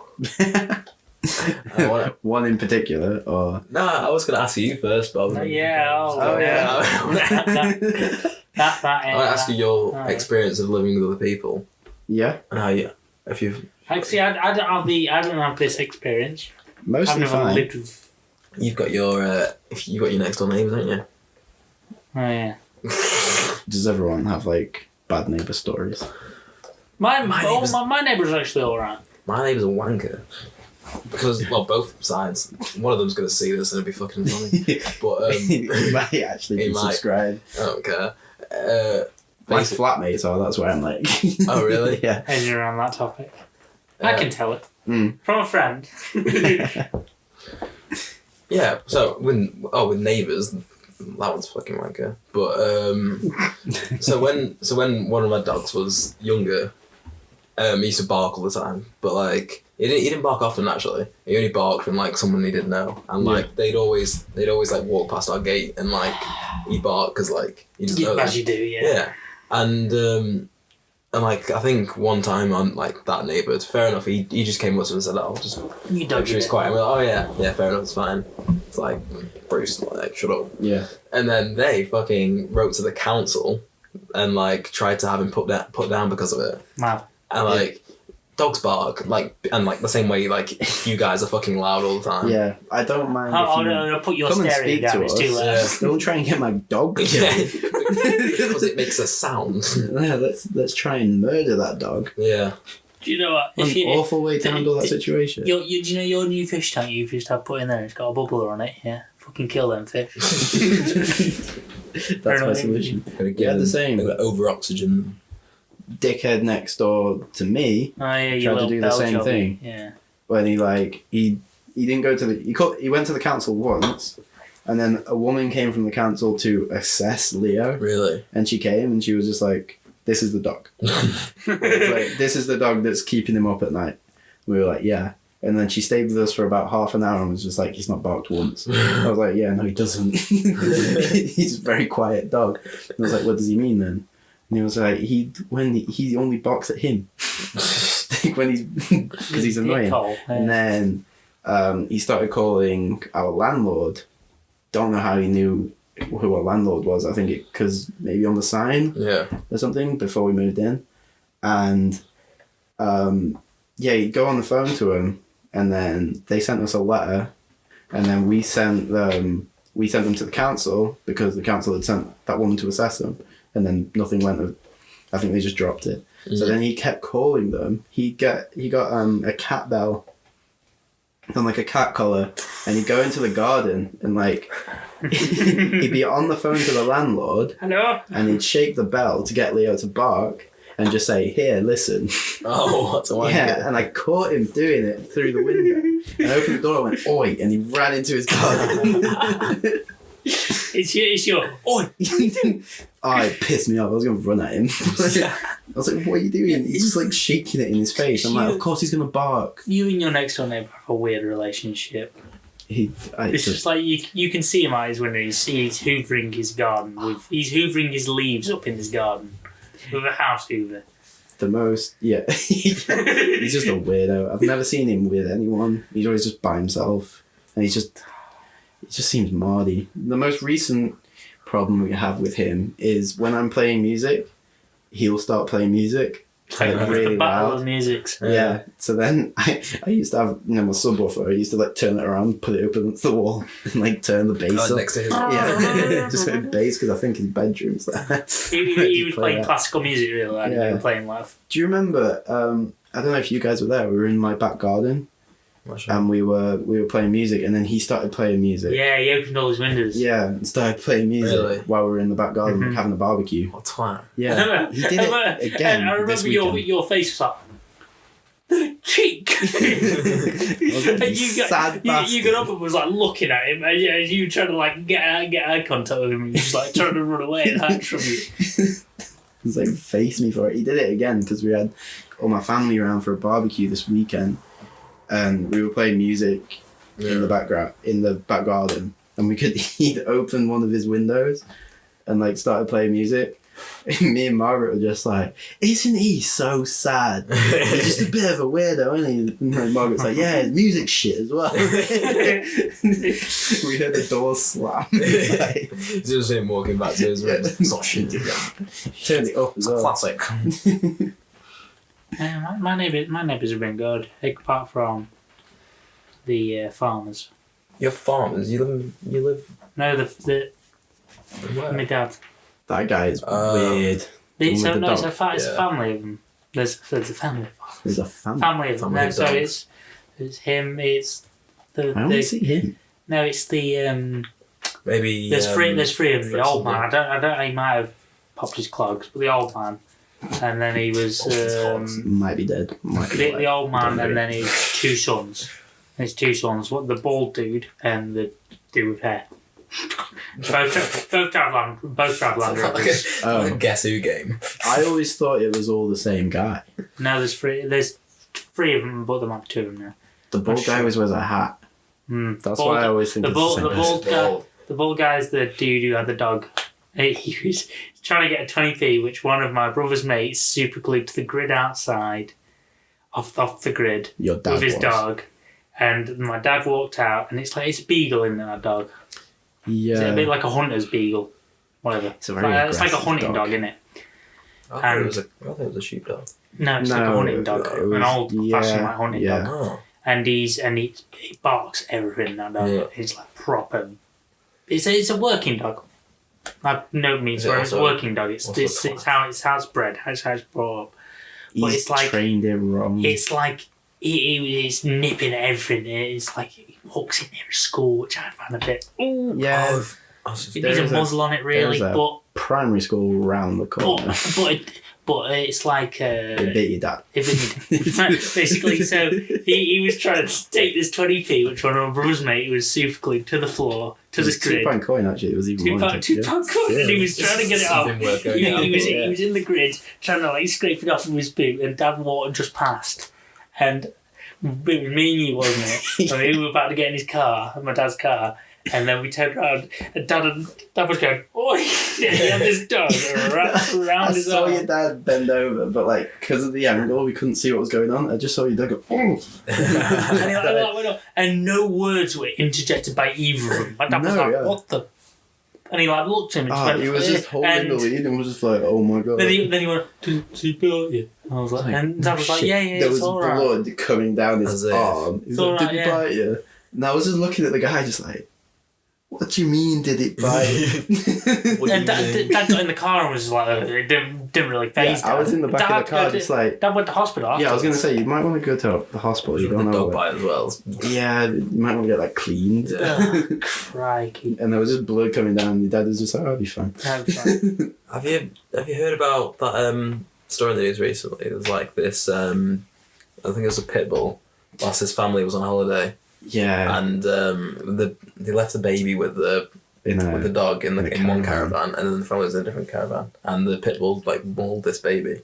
Speaker 3: I wanna,
Speaker 1: One in particular, or
Speaker 3: I was going to ask you first, but I was I want to ask you your
Speaker 2: Alright.
Speaker 3: experience of living with other people
Speaker 1: yeah,
Speaker 3: and how you, if you've
Speaker 2: Actually, I don't have this experience. I've
Speaker 1: mostly
Speaker 2: never
Speaker 1: fine.
Speaker 2: lived with.
Speaker 3: you've got your if you've got your next door neighbours, haven't you?
Speaker 2: Oh yeah.
Speaker 1: Does everyone have like bad neighbour stories?
Speaker 2: My
Speaker 3: neighbours-
Speaker 2: my neighbours are actually alright.
Speaker 3: My neighbour's a wanker. Because, well, both sides. One of them's going to see this and it'll be fucking funny. But,
Speaker 1: He might actually
Speaker 3: he
Speaker 1: be
Speaker 3: might.
Speaker 1: subscribed.
Speaker 3: I don't care.
Speaker 1: My
Speaker 3: Basi-
Speaker 1: flatmates are, that's why I'm like...
Speaker 3: Oh, really?
Speaker 1: Yeah.
Speaker 2: Hanging around that topic. I can tell it
Speaker 1: Mm.
Speaker 2: from a friend.
Speaker 3: Yeah, so with neighbours, that one's fucking wanker. But, so when one of my dogs was younger, he used to bark all the time. But, like... He didn't bark often, actually. He only barked when, like, someone he didn't know. And, like, they'd always, like, walk past our gate and, like, he'd bark because, like, he didn't know them.
Speaker 2: As you do, yeah.
Speaker 3: Yeah. And, like, I think one time on, like, that neighbourhood, fair enough, he just came up to us and said, oh, just
Speaker 2: You
Speaker 3: make
Speaker 2: don't
Speaker 3: sure he's quiet. And we're like, oh, yeah, fair enough, it's fine. It's like, Bruce, like, shut up.
Speaker 1: Yeah.
Speaker 3: And then they fucking wrote to the council and, like, tried to have him put down because of it.
Speaker 2: Mad.
Speaker 3: And, like... Dogs bark, like, and like the same way, like, you guys are fucking loud all the time.
Speaker 1: Yeah, I don't mind
Speaker 2: Oh,
Speaker 1: if you
Speaker 2: no, put your
Speaker 1: come and
Speaker 2: stereo
Speaker 1: speak
Speaker 2: down.
Speaker 1: to
Speaker 2: It's
Speaker 1: us.
Speaker 2: too loud.
Speaker 1: Don't try and get my dog
Speaker 3: Yeah,
Speaker 1: killed.
Speaker 3: because it makes a sound.
Speaker 1: Yeah, let's try and murder that dog.
Speaker 3: Yeah.
Speaker 2: Do you know what?
Speaker 1: What an awful way to handle that situation.
Speaker 2: Do you know your new fish tank you've just had put in there? It's got a bubbler on it. Yeah, fucking kill them fish.
Speaker 1: That's my solution. Yeah, the same.
Speaker 3: Over oxygen.
Speaker 1: Dickhead next door to me
Speaker 2: Oh yeah, you
Speaker 1: tried to
Speaker 2: little
Speaker 1: do the
Speaker 2: bell
Speaker 1: same
Speaker 2: jobby.
Speaker 1: thing.
Speaker 2: Yeah.
Speaker 1: when he didn't go to he went to the council once, and then a woman came from the council to assess Leo,
Speaker 3: Really?
Speaker 1: and she came and she was just like, "This is the dog. It's like, this is the dog that's keeping him up at night." We were like, "Yeah." And then she stayed with us for about half an hour and was just like, he's not barked once. I was like, yeah, no, he doesn't. He's a very quiet dog. And I was like, what does he mean then? And he was like, he only barks at him. Because he's annoying. And then he started calling our landlord. Don't know how he knew who our landlord was. I think because maybe on the sign or something before we moved in. And he'd go on the phone to him, and then they sent us a letter, and then we sent them to the council because the council had sent that woman to assess them, and then nothing went. I think they just dropped it. So then he kept calling them. He got a cat bell and like a cat collar, and he'd go into the garden and like he'd be on the phone to the landlord.
Speaker 2: Hello.
Speaker 1: And he'd shake the bell to get Leo to bark and just say, "Here, listen."
Speaker 3: Oh, what's a
Speaker 1: Yeah, and I caught him doing it through the window. And I opened the door and went, "Oi!" And he ran into his garden.
Speaker 2: It's your oi.
Speaker 1: Oh, it pissed me off. I was going to run at him. I was like, what are you doing? He's just like shaking it in his face. I'm like, of course he's going to bark.
Speaker 2: You and your next door neighbour have a weird relationship. It's just like you can see him eyes when he's hoovering his garden. He's hoovering his leaves up in his garden with a house hoover.
Speaker 1: The most, yeah. He's just a weirdo. I've never seen him with anyone. He's always just by himself. And he just seems mardy. The most recent problem we have with him is when I'm playing music, he'll start playing music.
Speaker 2: Like
Speaker 1: really
Speaker 2: the battle
Speaker 1: loud.
Speaker 2: of musics.
Speaker 1: Yeah. So then I used to have my subwoofer. I used to like turn it around, put it up against the wall, and like turn the bass up.
Speaker 3: Next to his
Speaker 1: Yeah, just with bass because I think his bedroom's there.
Speaker 2: He was playing classical music really loud.
Speaker 1: Yeah.
Speaker 2: You were playing live.
Speaker 1: Do you remember? I don't know if you guys were there. We were in my back garden, and we were playing music, and then he started playing music.
Speaker 2: Yeah, he opened all his windows.
Speaker 1: Yeah, and started playing music while we were in the back garden having a barbecue.
Speaker 3: What twat?
Speaker 1: Yeah, he did it again.
Speaker 2: And I remember
Speaker 1: this weekend.
Speaker 2: your face was like, the cheek. And you got up and was like looking at him, and you were trying to like get eye contact with him, and he was like trying to run away and hide from you.
Speaker 1: He's like, face me for it. He did it again because we had all my family around for a barbecue this weekend, and we were playing music in the back garden, and he'd opened one of his windows and like started playing music. And me and Margaret were just like, isn't he so sad? He's just a bit of a weirdo, isn't he? And like, Margaret's like, yeah, his music's shit as well. We heard the door slam. Like,
Speaker 3: it's just him walking back to his room. It's not shit.
Speaker 1: Turned it up as well.
Speaker 3: Classic.
Speaker 2: My neighbours have been good, apart from the farmers.
Speaker 3: You're farmers. You live.
Speaker 2: No, the my dad.
Speaker 1: That guy is weird.
Speaker 2: It's a family of them. There's a family.
Speaker 1: There's a family.
Speaker 2: Family of them. No, so it's him. It's the.
Speaker 1: I only see him.
Speaker 2: No, it's the
Speaker 3: Maybe.
Speaker 2: There's three of them. The old man. I don't. He might have popped his clogs, but the old man, and then he was
Speaker 1: might be dead.
Speaker 2: The old man, and then his two sons. His two sons. What the bald dude and the dude with hair. Both travel Land Rovers.
Speaker 3: Like a Guess Who game.
Speaker 1: I always thought it was all the same guy.
Speaker 2: No, there's three of them, but there might be two of them now.
Speaker 1: The bald guy always wears a hat. That's why I always think
Speaker 2: the bald guy is the dude who had the dog. He was trying to get a 20p, which one of my brother's mates super glued to the grid outside, off the grid,
Speaker 1: Your dad
Speaker 2: with his
Speaker 1: was.
Speaker 2: dog. And my dad walked out, and it's a beagle in there, that dog.
Speaker 1: Yeah.
Speaker 2: It's a bit like a hunter's beagle, whatever.
Speaker 1: It's a very
Speaker 2: it's like a hunting dog, isn't it?
Speaker 3: I thought it was a sheepdog.
Speaker 2: No, it's like a hunting dog, an old-fashioned like hunting dog.
Speaker 3: Oh.
Speaker 2: And he barks everything. That dog.
Speaker 3: Yeah.
Speaker 2: It's like proper. It's a working dog. Like no means where it's a working dog. It's how it's bred. How it's brought up. But
Speaker 1: He's
Speaker 2: it's like
Speaker 1: trained it wrong.
Speaker 2: it's like he's nipping at everything. It's like he walks in there at school, which I find a bit. Ooh.
Speaker 1: Yeah.
Speaker 2: It needs a muzzle on it, really, but
Speaker 1: primary school round the corner.
Speaker 2: But it's like
Speaker 1: It bit your dad.
Speaker 2: basically. So he was trying to take this 20p, which one of my brother's mate was super glued to the floor to this grid.
Speaker 1: £2 coin actually. It was even more.
Speaker 2: £2 coin, and he was trying to get it off. He was in the grid trying to like scrape it off with his boot, and Dad Water just passed, and was me and you, wasn't it? And we were about to get in his car, my dad's car, and then we turned around, and Dad was going, "Oi!" He had this dog around
Speaker 1: I
Speaker 2: his
Speaker 1: saw
Speaker 2: arm.
Speaker 1: your dad bend over, but like because of the angle, we couldn't see what was going on. I just saw your dad go, "Oh!"
Speaker 2: And he like went up, and no words were interjected by either of them. My dad was
Speaker 1: No,
Speaker 2: like,
Speaker 1: yeah.
Speaker 2: "What the?" And he like looked at him and just went,
Speaker 1: he was just holding the lead and was just like, "Oh my god!"
Speaker 2: Then he went, "Did he bite you?" I was like, and Dad was like,
Speaker 1: Shit.
Speaker 2: "Yeah,
Speaker 1: There
Speaker 2: it's
Speaker 1: was
Speaker 2: all right."
Speaker 1: blood coming down his
Speaker 3: As if.
Speaker 1: arm. He's
Speaker 2: It's
Speaker 1: like,
Speaker 2: all
Speaker 1: "Did
Speaker 2: right,
Speaker 1: he
Speaker 2: yeah.
Speaker 1: bite you?" And I was just looking at the guy, just like, "What do you mean? Did it bite?"
Speaker 3: What do
Speaker 2: And
Speaker 3: you
Speaker 2: Dad
Speaker 3: mean?
Speaker 2: got in the car and was just like, it didn't really phase
Speaker 1: I was in the back of the car, just like.
Speaker 2: Dad went to hospital.
Speaker 1: Yeah, I was gonna
Speaker 2: afterwards.
Speaker 1: say you might want to go to the hospital. You
Speaker 3: The
Speaker 1: don't know.
Speaker 3: dog bite as well.
Speaker 1: Yeah, you might want to get like cleaned.
Speaker 3: Yeah.
Speaker 2: Oh, crikey.
Speaker 1: And there was just blood coming down. And your dad was just like, "Oh, I'll be fine."
Speaker 2: That'd be fine.
Speaker 3: Have you heard about that story in the news recently? It was like this. I think it was a pit bull. Whilst his family was on holiday,
Speaker 1: Yeah.
Speaker 3: and they left the baby with the dog in one caravan, and then the family was in a different caravan, and the pit bull like mauled this baby,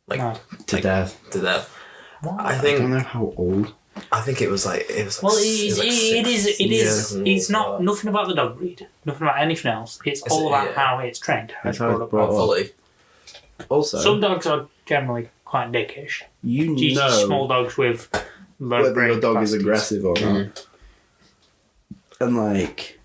Speaker 3: like
Speaker 2: No.
Speaker 1: to death.
Speaker 3: to death.
Speaker 2: What?
Speaker 3: I
Speaker 1: I don't
Speaker 3: think
Speaker 1: know how old.
Speaker 3: it was like
Speaker 2: Well,
Speaker 3: it
Speaker 2: it is.
Speaker 3: Yeah.
Speaker 2: It's not nothing about the dog breed, nothing about anything else. It's
Speaker 3: Is
Speaker 2: all
Speaker 3: it-
Speaker 2: about
Speaker 3: yeah.
Speaker 2: how it's trained, how it's
Speaker 1: That's how
Speaker 2: brought
Speaker 1: it's
Speaker 2: up.
Speaker 1: brought up.
Speaker 3: fully.
Speaker 1: Also,
Speaker 2: Some dogs are generally quite dickish.
Speaker 1: you
Speaker 2: It's usually
Speaker 1: know
Speaker 2: small dogs with low
Speaker 1: whether
Speaker 2: brain
Speaker 1: your dog is
Speaker 2: capacities.
Speaker 1: aggressive or not,
Speaker 3: Mm.
Speaker 1: and like,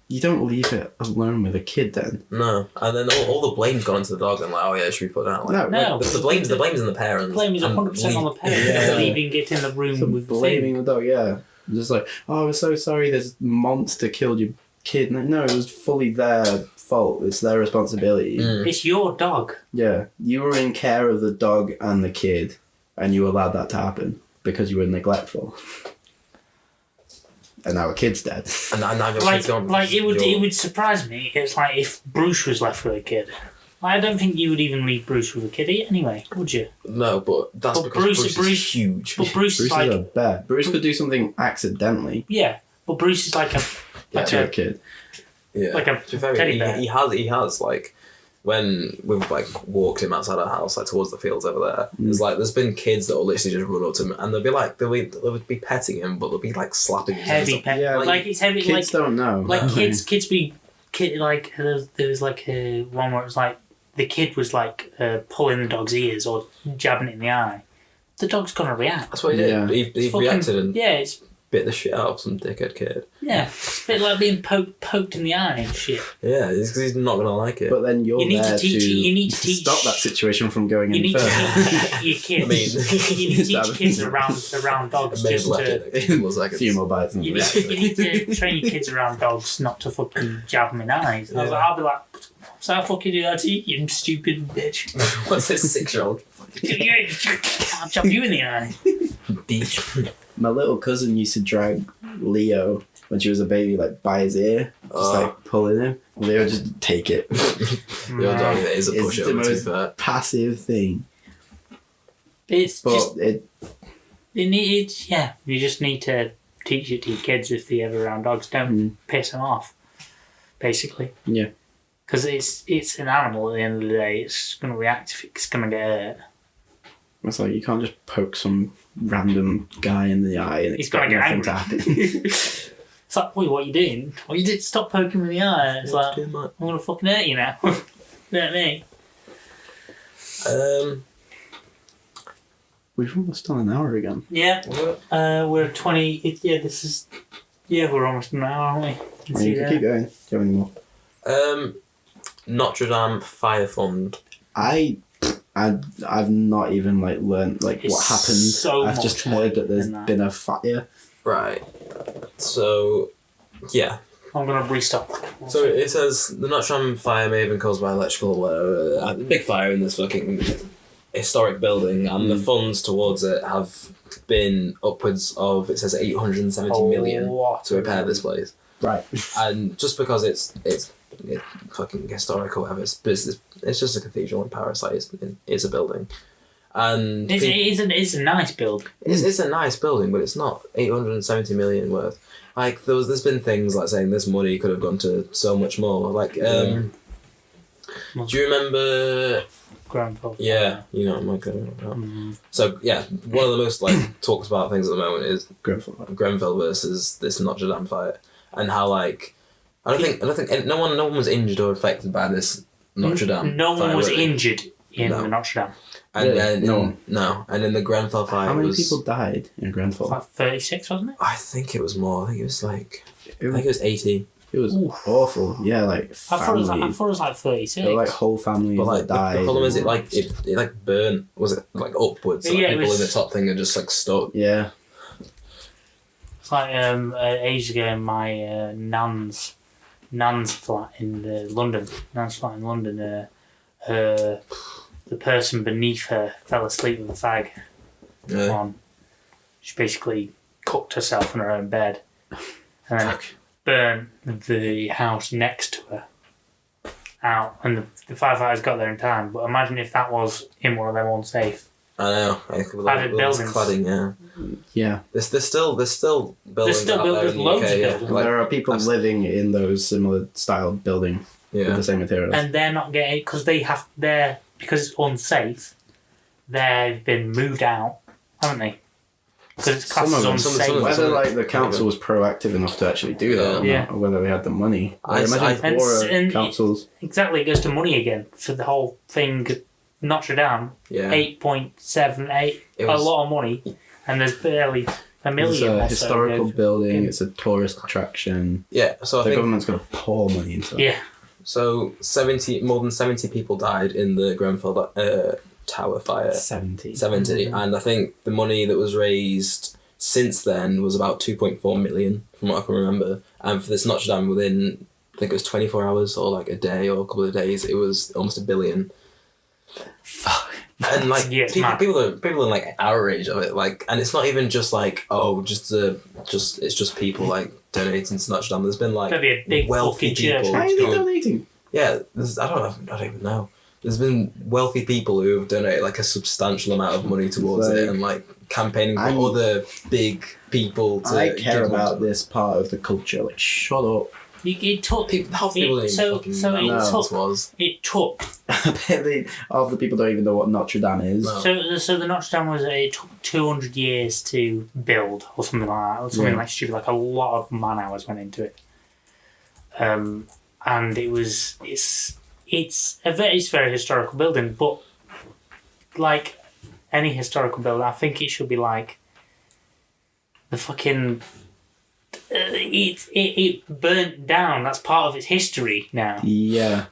Speaker 1: you don't leave it alone with a kid. Then
Speaker 3: No, and then all the blame's gone into the dog, and like, oh yeah, it should be put out. Like,
Speaker 1: no,
Speaker 2: No.
Speaker 1: like,
Speaker 3: the blame's in the parents.
Speaker 2: Blame is
Speaker 3: and
Speaker 2: 100% on the parents
Speaker 1: Yeah.
Speaker 2: for leaving it in the room
Speaker 1: so
Speaker 2: with the
Speaker 1: blaming
Speaker 2: thing.
Speaker 1: the dog. Yeah, just like, "Oh, we're so sorry. This monster killed your kid." No, it was fully their fault. It's their responsibility.
Speaker 3: Mm.
Speaker 2: It's your dog.
Speaker 1: Yeah, you were in care of the dog and the kid, and you allowed that to happen because you were neglectful. And now a kid's dead.
Speaker 3: And now your
Speaker 2: Like,
Speaker 3: kid's gone.
Speaker 2: it would surprise me. It's like if Bruce was left with a kid. I don't think you would even leave Bruce with a kid anyway, would you?
Speaker 3: No, but that's
Speaker 2: But
Speaker 3: because Bruce is huge.
Speaker 2: But Bruce,
Speaker 1: Bruce
Speaker 2: is like,
Speaker 1: is a bear. Bruce could do something accidentally
Speaker 2: yeah. But Bruce is like a
Speaker 1: to a kid.
Speaker 3: Yeah.
Speaker 2: like a
Speaker 3: To be fair,
Speaker 2: teddy bear.
Speaker 3: he has like when we've like walked him outside our house, like towards the fields over there. It's like there's been kids that will literally just run up to him and they'll be like they would be petting him, but they'll be like slapping him.
Speaker 2: heavy pet.
Speaker 1: Yeah,
Speaker 2: like it's heavy.
Speaker 1: Kids don't know.
Speaker 2: Like kids like there was like one where it was like the kid was like pulling the dog's ears or jabbing it in the eye. The dog's gonna react.
Speaker 3: That's what he did.
Speaker 1: Yeah.
Speaker 3: He
Speaker 2: It's fucking-
Speaker 3: reacted and
Speaker 2: Yeah, it's
Speaker 3: bit the shit out of some dickhead kid.
Speaker 2: it's a bit like being poked in the eye and shit.
Speaker 3: Yeah, it's because he's not gonna like it.
Speaker 1: But then you're
Speaker 2: You need to
Speaker 1: there
Speaker 2: teach- you need to teach-
Speaker 1: stop that situation from going
Speaker 2: You
Speaker 1: any
Speaker 2: need to
Speaker 1: further.
Speaker 2: teach your kids.
Speaker 3: I mean-
Speaker 2: you need to teach kids around dogs
Speaker 3: May have
Speaker 2: just
Speaker 3: left
Speaker 2: to.
Speaker 3: it a couple of
Speaker 1: A
Speaker 3: seconds.
Speaker 1: few more bites. And
Speaker 2: You need to train your kids around dogs not to fucking jab them in the eyes. And I was
Speaker 3: Yeah.
Speaker 2: like, I'll be like, so how fucking do that to you, you stupid bitch?
Speaker 3: What's this 6-year-old?
Speaker 2: I'll jab you in the eye.
Speaker 3: Bitch.
Speaker 1: My little cousin used to drag Leo when she was a baby, like by his ear, just like pulling him. Leo would just take it.
Speaker 3: The old dog is a
Speaker 1: It's
Speaker 3: pushover,
Speaker 1: the
Speaker 3: to be
Speaker 1: most
Speaker 3: fair.
Speaker 1: passive thing,
Speaker 2: It's
Speaker 1: but
Speaker 2: just,
Speaker 1: it.
Speaker 2: you just need to teach it to your kids if they're ever around dogs. Don't piss them off, basically.
Speaker 1: Yeah.
Speaker 2: Because it's an animal at the end of the day. It's going to react if it's going to get hurt.
Speaker 1: It's like you can't just poke some random guy in the eye and
Speaker 2: He's
Speaker 1: expect
Speaker 2: gonna get
Speaker 1: nothing to
Speaker 2: angry.
Speaker 1: happen.
Speaker 2: It's like, wait, what are you doing? Well, you did stop poking me in the eye. It's like, I'm going to fucking hurt you now. Hurt me.
Speaker 1: We've almost done an hour again.
Speaker 2: Yeah. We're 20. We're almost an hour, aren't we?
Speaker 1: I mean, you can keep going. Do you have any more?
Speaker 3: Notre-Dame Fire Fund.
Speaker 1: I've not even like learned like
Speaker 2: It's
Speaker 1: what happened.
Speaker 2: so
Speaker 1: I've just
Speaker 2: much more
Speaker 1: heard that there's
Speaker 2: than that.
Speaker 1: been a fire.
Speaker 3: Right. So, yeah.
Speaker 2: I'm going to restart.
Speaker 3: So it says the Notre-Dame fire may have been caused by electrical big fire in this fucking historic building, and the funds towards it have been upwards of, it says 870 million to repair this place.
Speaker 1: Right.
Speaker 3: And just because it's fucking historic or whatever, it's just a cathedral in Paris. Like it's a building, and
Speaker 2: It's a nice build.
Speaker 3: it's a nice building, but it's not 870 million worth. Like there's been things like saying this money could have gone to so much more. Like, do you remember
Speaker 2: Grenfell.
Speaker 3: Yeah, you know what I'm going about. So yeah, one of the most like talked about things at the moment is Grenfell versus this Notre-Dame fight, and how like I don't think no one was injured or affected by this Notre-Dame.
Speaker 2: No one
Speaker 3: fight,
Speaker 2: was
Speaker 3: were they?
Speaker 2: injured in the Notre-Dame.
Speaker 3: And
Speaker 1: Really?
Speaker 3: then
Speaker 1: No one.
Speaker 3: and in the Grenfell fight,
Speaker 1: How many
Speaker 3: was,
Speaker 1: people died in Grenfell?
Speaker 2: Like 36, wasn't it?
Speaker 3: I think it was more. I think it was like
Speaker 1: It
Speaker 3: I
Speaker 1: was,
Speaker 3: think it was 80.
Speaker 1: it was awful. Yeah, like
Speaker 2: I thought it was like 36.
Speaker 1: There were like whole families
Speaker 3: But like
Speaker 1: that died.
Speaker 3: the problem is it like burned. Was it like upwards? Like
Speaker 2: Yeah, it
Speaker 3: people
Speaker 2: was-
Speaker 3: in the top thing are just like stuck.
Speaker 1: Yeah.
Speaker 2: It's like ages ago in my nan's flat in London. Nan's flat in London. The person beneath her fell asleep with a fag
Speaker 3: Yeah.
Speaker 2: on. She basically cooked herself in her own bed, and then burnt the house next to her out. And the firefighters got there in time. But imagine if that was in one of them unsafe.
Speaker 3: I know. Like,
Speaker 2: Cladded buildings.
Speaker 3: Cladding, yeah.
Speaker 1: Yeah.
Speaker 3: There's still buildings
Speaker 2: still
Speaker 3: out there
Speaker 2: buildings,
Speaker 3: in the
Speaker 2: loads
Speaker 3: UK.
Speaker 2: of
Speaker 3: Yeah.
Speaker 2: buildings.
Speaker 3: Like,
Speaker 1: There are people
Speaker 3: I've-
Speaker 1: living in those similar style buildings with
Speaker 3: yeah.
Speaker 1: the same materials.
Speaker 2: And they're not getting because because it's unsafe. They've been moved out, haven't they? Because it's classed
Speaker 3: Some
Speaker 2: as
Speaker 3: of them- some of
Speaker 2: unsafe.
Speaker 3: them-
Speaker 1: Whether like the council was proactive enough to actually do that, or,
Speaker 2: Yeah.
Speaker 1: not, or whether they had the money.
Speaker 3: I-
Speaker 1: imagine
Speaker 2: And
Speaker 1: poorer councils.
Speaker 2: Exactly, it goes to money again for the whole thing. Notre Dame,
Speaker 3: Yeah.
Speaker 2: 8.78,
Speaker 3: It
Speaker 2: a
Speaker 3: was-
Speaker 2: lot of money, and there's barely a
Speaker 1: It's
Speaker 2: million.
Speaker 1: a
Speaker 2: or so
Speaker 1: historical
Speaker 2: goes-
Speaker 1: building. It's a tourist attraction.
Speaker 3: Yeah. So I
Speaker 1: The
Speaker 3: think
Speaker 1: government's going to pour money into it.
Speaker 2: Yeah,
Speaker 3: so. More than 70 people died in the Grenfell Tower fire.
Speaker 1: 70.
Speaker 3: 70, and I think the money that was raised since then was about 2.4 million, from what I can remember. And for this Notre Dame, within I think it was 24 hours or like a day or a couple of days, it was almost $1 billion. And like
Speaker 2: Yeah, it's mad.
Speaker 3: people are like outraged of it, like, and it's not even just like it's just people like donating to Notre Dame. There's been like
Speaker 2: There'd be a big
Speaker 3: wealthy
Speaker 2: fucking church.
Speaker 3: people.
Speaker 1: Why are they donating?
Speaker 3: Yeah, I don't even know. There's been wealthy people who have donated like a substantial amount of money towards it, and like campaigning for other big people to
Speaker 1: I care
Speaker 3: give
Speaker 1: about
Speaker 3: them.
Speaker 1: this part of the culture. Like, shut up.
Speaker 2: It took
Speaker 3: Half the people
Speaker 2: it,
Speaker 3: didn't
Speaker 2: so
Speaker 3: fucking
Speaker 2: so
Speaker 3: know
Speaker 2: it
Speaker 3: what
Speaker 1: No.
Speaker 3: this was.
Speaker 1: Half the people don't even know what Notre Dame is.
Speaker 3: No.
Speaker 2: so the Notre Dame it took 200 years to build or something like that, or something
Speaker 1: Yeah.
Speaker 2: like stupid. Like a lot of man hours went into it. And it's a very historical building, but like any historical building, I think it should be like the fucking. It burnt down. That's part of its history now.
Speaker 1: Yeah.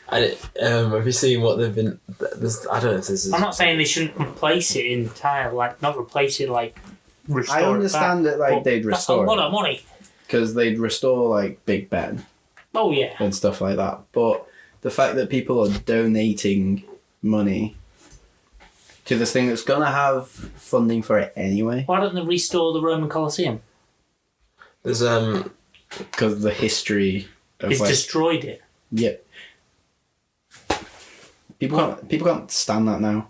Speaker 3: Have you seen what they've been? I don't know if this is.
Speaker 2: I'm not saying they shouldn't replace it entirely, like not replace it, like restore
Speaker 1: I understand
Speaker 2: it
Speaker 1: that
Speaker 2: back,
Speaker 1: like
Speaker 2: but
Speaker 1: they'd
Speaker 2: that's
Speaker 1: restore
Speaker 2: a lot
Speaker 1: it.
Speaker 2: of money.
Speaker 1: Because they'd restore like Big Ben
Speaker 2: Oh yeah.
Speaker 1: and stuff like that. But the fact that people are donating money to this thing that's going to have funding for it anyway,
Speaker 2: Why don't they restore the Roman Colosseum?
Speaker 3: There's
Speaker 1: because of the history of
Speaker 2: It's
Speaker 1: like,
Speaker 2: destroyed it.
Speaker 1: yeah. People can't stand that now.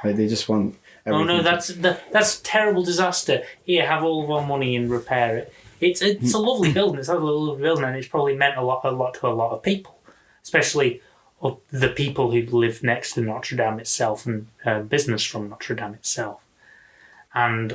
Speaker 1: Like, they just want.
Speaker 2: Oh no,
Speaker 1: everything
Speaker 2: that's a terrible disaster. Here, have all of our money and repair it. It's a lovely building. It's a lovely building, and it's probably meant a lot to a lot of people, especially of the people who live next to Notre Dame itself and business from Notre Dame itself, and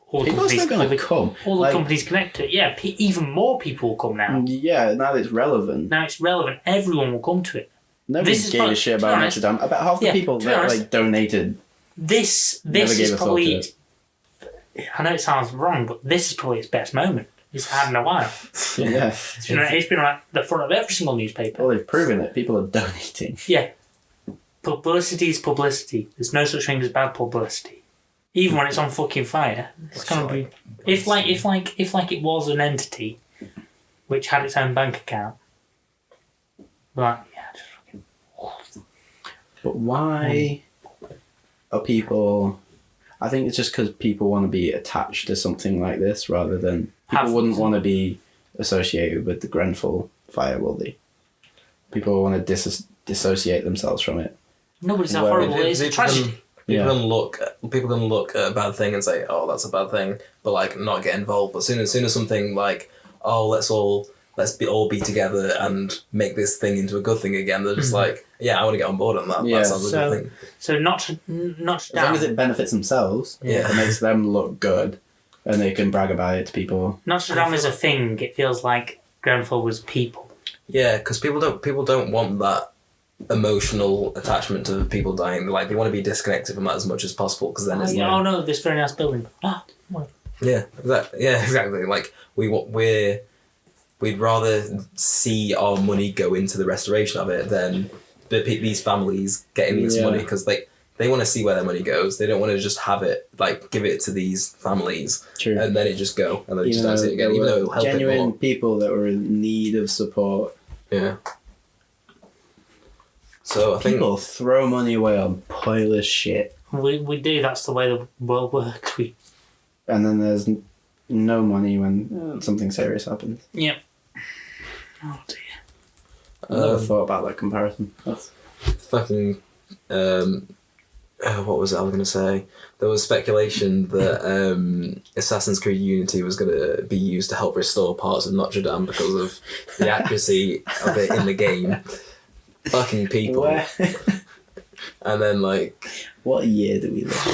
Speaker 2: all the
Speaker 1: People are still going to come.
Speaker 2: all the
Speaker 1: Like,
Speaker 2: companies connected. Yeah, even more people come now.
Speaker 1: Yeah, now that it's relevant.
Speaker 2: Now it's relevant. Everyone will come to it.
Speaker 1: Nobody
Speaker 2: This is
Speaker 1: gave a
Speaker 2: probably-
Speaker 1: shit
Speaker 2: to be
Speaker 1: about
Speaker 2: honest-
Speaker 1: Notre Dame. About half the
Speaker 2: Yeah,
Speaker 1: people
Speaker 2: to be
Speaker 1: that
Speaker 2: honest-
Speaker 1: like donated.
Speaker 2: This
Speaker 1: Never gave
Speaker 2: is
Speaker 1: a thought
Speaker 2: probably.
Speaker 1: to it.
Speaker 2: I know it sounds wrong, but this is probably its best moment. It's had in a while.
Speaker 1: Yeah.
Speaker 2: It's been at the front of every single newspaper.
Speaker 1: Well, they've proven it. People are donating.
Speaker 2: Yeah. Publicity is publicity. There's no such thing as bad publicity. Even when it's on fucking fire. It's gonna be if it was an entity which had its own bank account. Like, yeah, just fucking
Speaker 1: But why are people? I think it's just because people want to be attached to something like this rather than people wouldn't want to be associated with the Grenfell fire, will they? People want to dissociate themselves from it.
Speaker 2: nobody's that
Speaker 1: Well,
Speaker 2: horrible. It's a tragedy.
Speaker 3: People
Speaker 1: Yeah.
Speaker 3: can look at a bad thing and say, "Oh, that's a bad thing," but like not get involved. But soon as something like, "Oh, let's all let's all be together and make this thing into a good thing again. They're just like, yeah, I want to get on board on that.
Speaker 1: Yeah.
Speaker 3: That sounds like a good thing.
Speaker 2: So Notre
Speaker 1: As long as it benefits themselves,
Speaker 2: Yeah.
Speaker 1: it makes them look good, and they can brag about it to people.
Speaker 2: Dame is a thing. It feels like Grenfell was people.
Speaker 3: Yeah, because people don't want that emotional attachment to people dying. Like, they want to be disconnected from that as much as possible, because then it's
Speaker 2: Oh no, this very nice building.
Speaker 3: exactly. Like we'd rather see our money go into the restoration of it than these families getting this money, because they want to see where their money goes. They don't want to just have it, like, give it to these families.
Speaker 1: True.
Speaker 3: And then it just go, and then just don't see it again, even though it'll help
Speaker 1: genuine
Speaker 3: it more.
Speaker 1: people that were in need of support.
Speaker 3: Yeah. So I think
Speaker 1: People throw money away on pointless shit,
Speaker 2: We do. That's the way the world works.
Speaker 1: and then there's no money when something serious happens.
Speaker 2: Yep. Oh dear.
Speaker 1: I never thought about that comparison. That's...
Speaker 3: fucking what was it I was going to say? There was speculation that Assassin's Creed Unity was going to be used to help restore parts of Notre-Dame because of the accuracy of it in the game. Fucking people. And then, like...
Speaker 1: What year do we live in?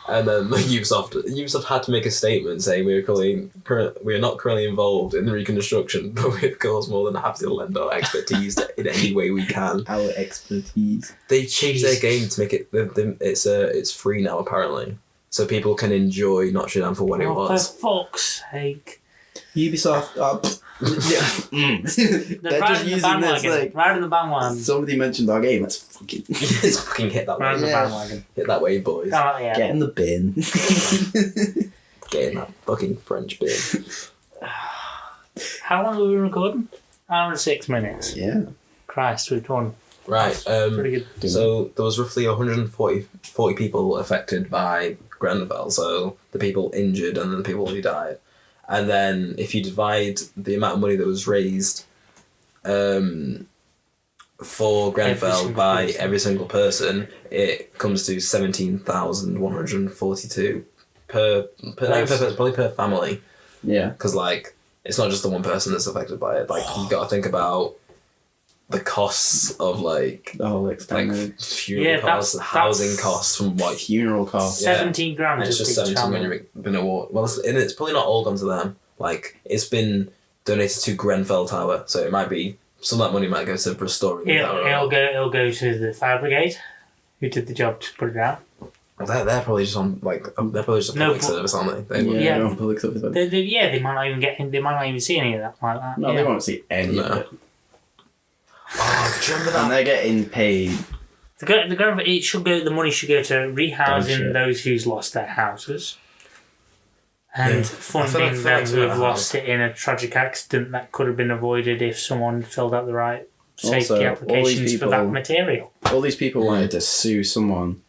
Speaker 3: And then Ubisoft had to make a statement saying we are not currently involved in the reconstruction, but we of course more than happy to lend our expertise in any way we can.
Speaker 1: Our expertise.
Speaker 3: They changed their game to make it it's free now apparently, so people can enjoy Notre Dame for what it was.
Speaker 2: For fuck's sake!
Speaker 1: Ubisoft.
Speaker 2: They're riding the bandwagon. Riding the bandwagon.
Speaker 1: Somebody mentioned our game. Let's fucking
Speaker 3: Let's fucking hit that
Speaker 2: Riding
Speaker 3: wave.
Speaker 2: the bandwagon.
Speaker 3: Hit that wave, boys.
Speaker 2: Yeah.
Speaker 1: get in the bin.
Speaker 3: Get in that fucking French bin.
Speaker 2: How long have we been recording? Hour and 6 minutes.
Speaker 1: Yeah.
Speaker 2: Christ, we've done
Speaker 3: Right.
Speaker 2: pretty good.
Speaker 3: So there was roughly 140 people affected by Grenfell. So the people injured and then the people who died. And then if you divide the amount of money that was raised for Grenfell by every single person, it comes to 17,142 probably per family.
Speaker 1: Yeah.
Speaker 3: Because, like, it's not just the one person that's affected by it. Like, you got to think about the costs of, like,
Speaker 1: The whole extended
Speaker 3: funeral costs, housing costs from, like,
Speaker 1: funeral costs.
Speaker 2: 17 grand.
Speaker 3: and it's just 17 when you've been awarded. Well, it's probably not all gone to them. Like, it's been donated to Grenfell Tower, so it might be some of that money might go to restoring the tower.
Speaker 2: It'll go to the fire brigade, who did the job to put it out.
Speaker 3: Well, they're probably just on they're probably just a public service, aren't they?
Speaker 1: Yeah, on public service.
Speaker 2: They might not even they might not even see any of that like that.
Speaker 1: No, they won't see any of it.
Speaker 3: Oh, do you remember that?
Speaker 1: And they're getting paid.
Speaker 2: The money should go to rehousing
Speaker 1: shit.
Speaker 2: those who's lost their houses, and funding
Speaker 3: I feel
Speaker 2: them
Speaker 3: like
Speaker 2: who have
Speaker 3: that
Speaker 2: lost it in a tragic accident that could have been avoided if someone filled out the right safety
Speaker 1: Also, all these
Speaker 2: applications for that
Speaker 1: people-
Speaker 2: material.
Speaker 1: All these people wanted to sue someone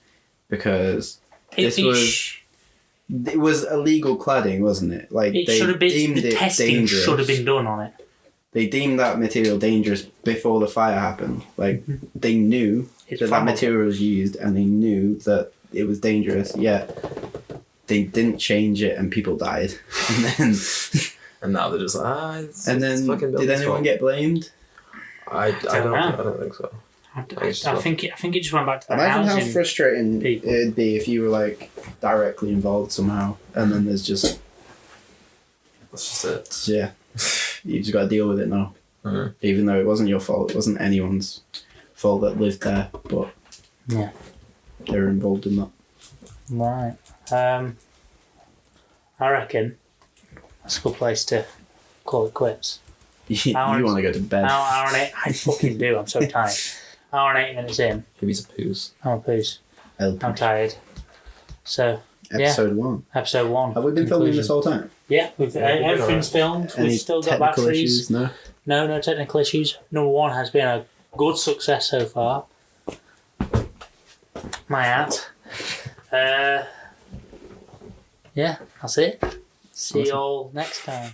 Speaker 1: because it was illegal cladding, wasn't it? Like
Speaker 2: It
Speaker 1: they
Speaker 2: should have been.
Speaker 1: deemed
Speaker 2: The
Speaker 1: it
Speaker 2: testing
Speaker 1: dangerous.
Speaker 2: should have been done on it.
Speaker 1: They deemed that material dangerous before the fire happened. Like they knew
Speaker 2: It's
Speaker 1: that
Speaker 2: flammable.
Speaker 1: material was used, and they knew that it was dangerous. Yet they didn't change it, and people died.
Speaker 3: And now they're just like, it's
Speaker 1: And then
Speaker 3: fucking
Speaker 1: did
Speaker 3: building's
Speaker 1: anyone
Speaker 3: fault.
Speaker 1: get blamed?
Speaker 3: I don't think so.
Speaker 2: I think it just went back to the
Speaker 1: Imagine how
Speaker 2: housing.
Speaker 1: frustrating
Speaker 2: people.
Speaker 1: it'd be if you were like directly involved somehow, and then there's just
Speaker 3: That's just it.
Speaker 1: yeah, you just got to deal with it now.
Speaker 3: Mhm.
Speaker 1: Even though it wasn't your fault, it wasn't anyone's fault that lived there, but
Speaker 2: Yeah.
Speaker 1: they were involved in that.
Speaker 2: Right. I reckon that's a good place to call it quits.
Speaker 1: You
Speaker 2: Hours.
Speaker 1: want to go to bed?
Speaker 2: Hour and 8. I fucking do. I'm so tired. Hour and 8 minutes in.
Speaker 3: Who needs a poos?
Speaker 2: I'm a poos. I'm tired. So,
Speaker 1: Episode 1.
Speaker 2: episode 1.
Speaker 1: Have we been filming this whole time?
Speaker 2: Yeah, everything's filmed. We've still got batteries.
Speaker 1: Issues? No.
Speaker 2: No technical issues. Number 1 has been a good success so far. My hat. Yeah, that's it. See you all next time.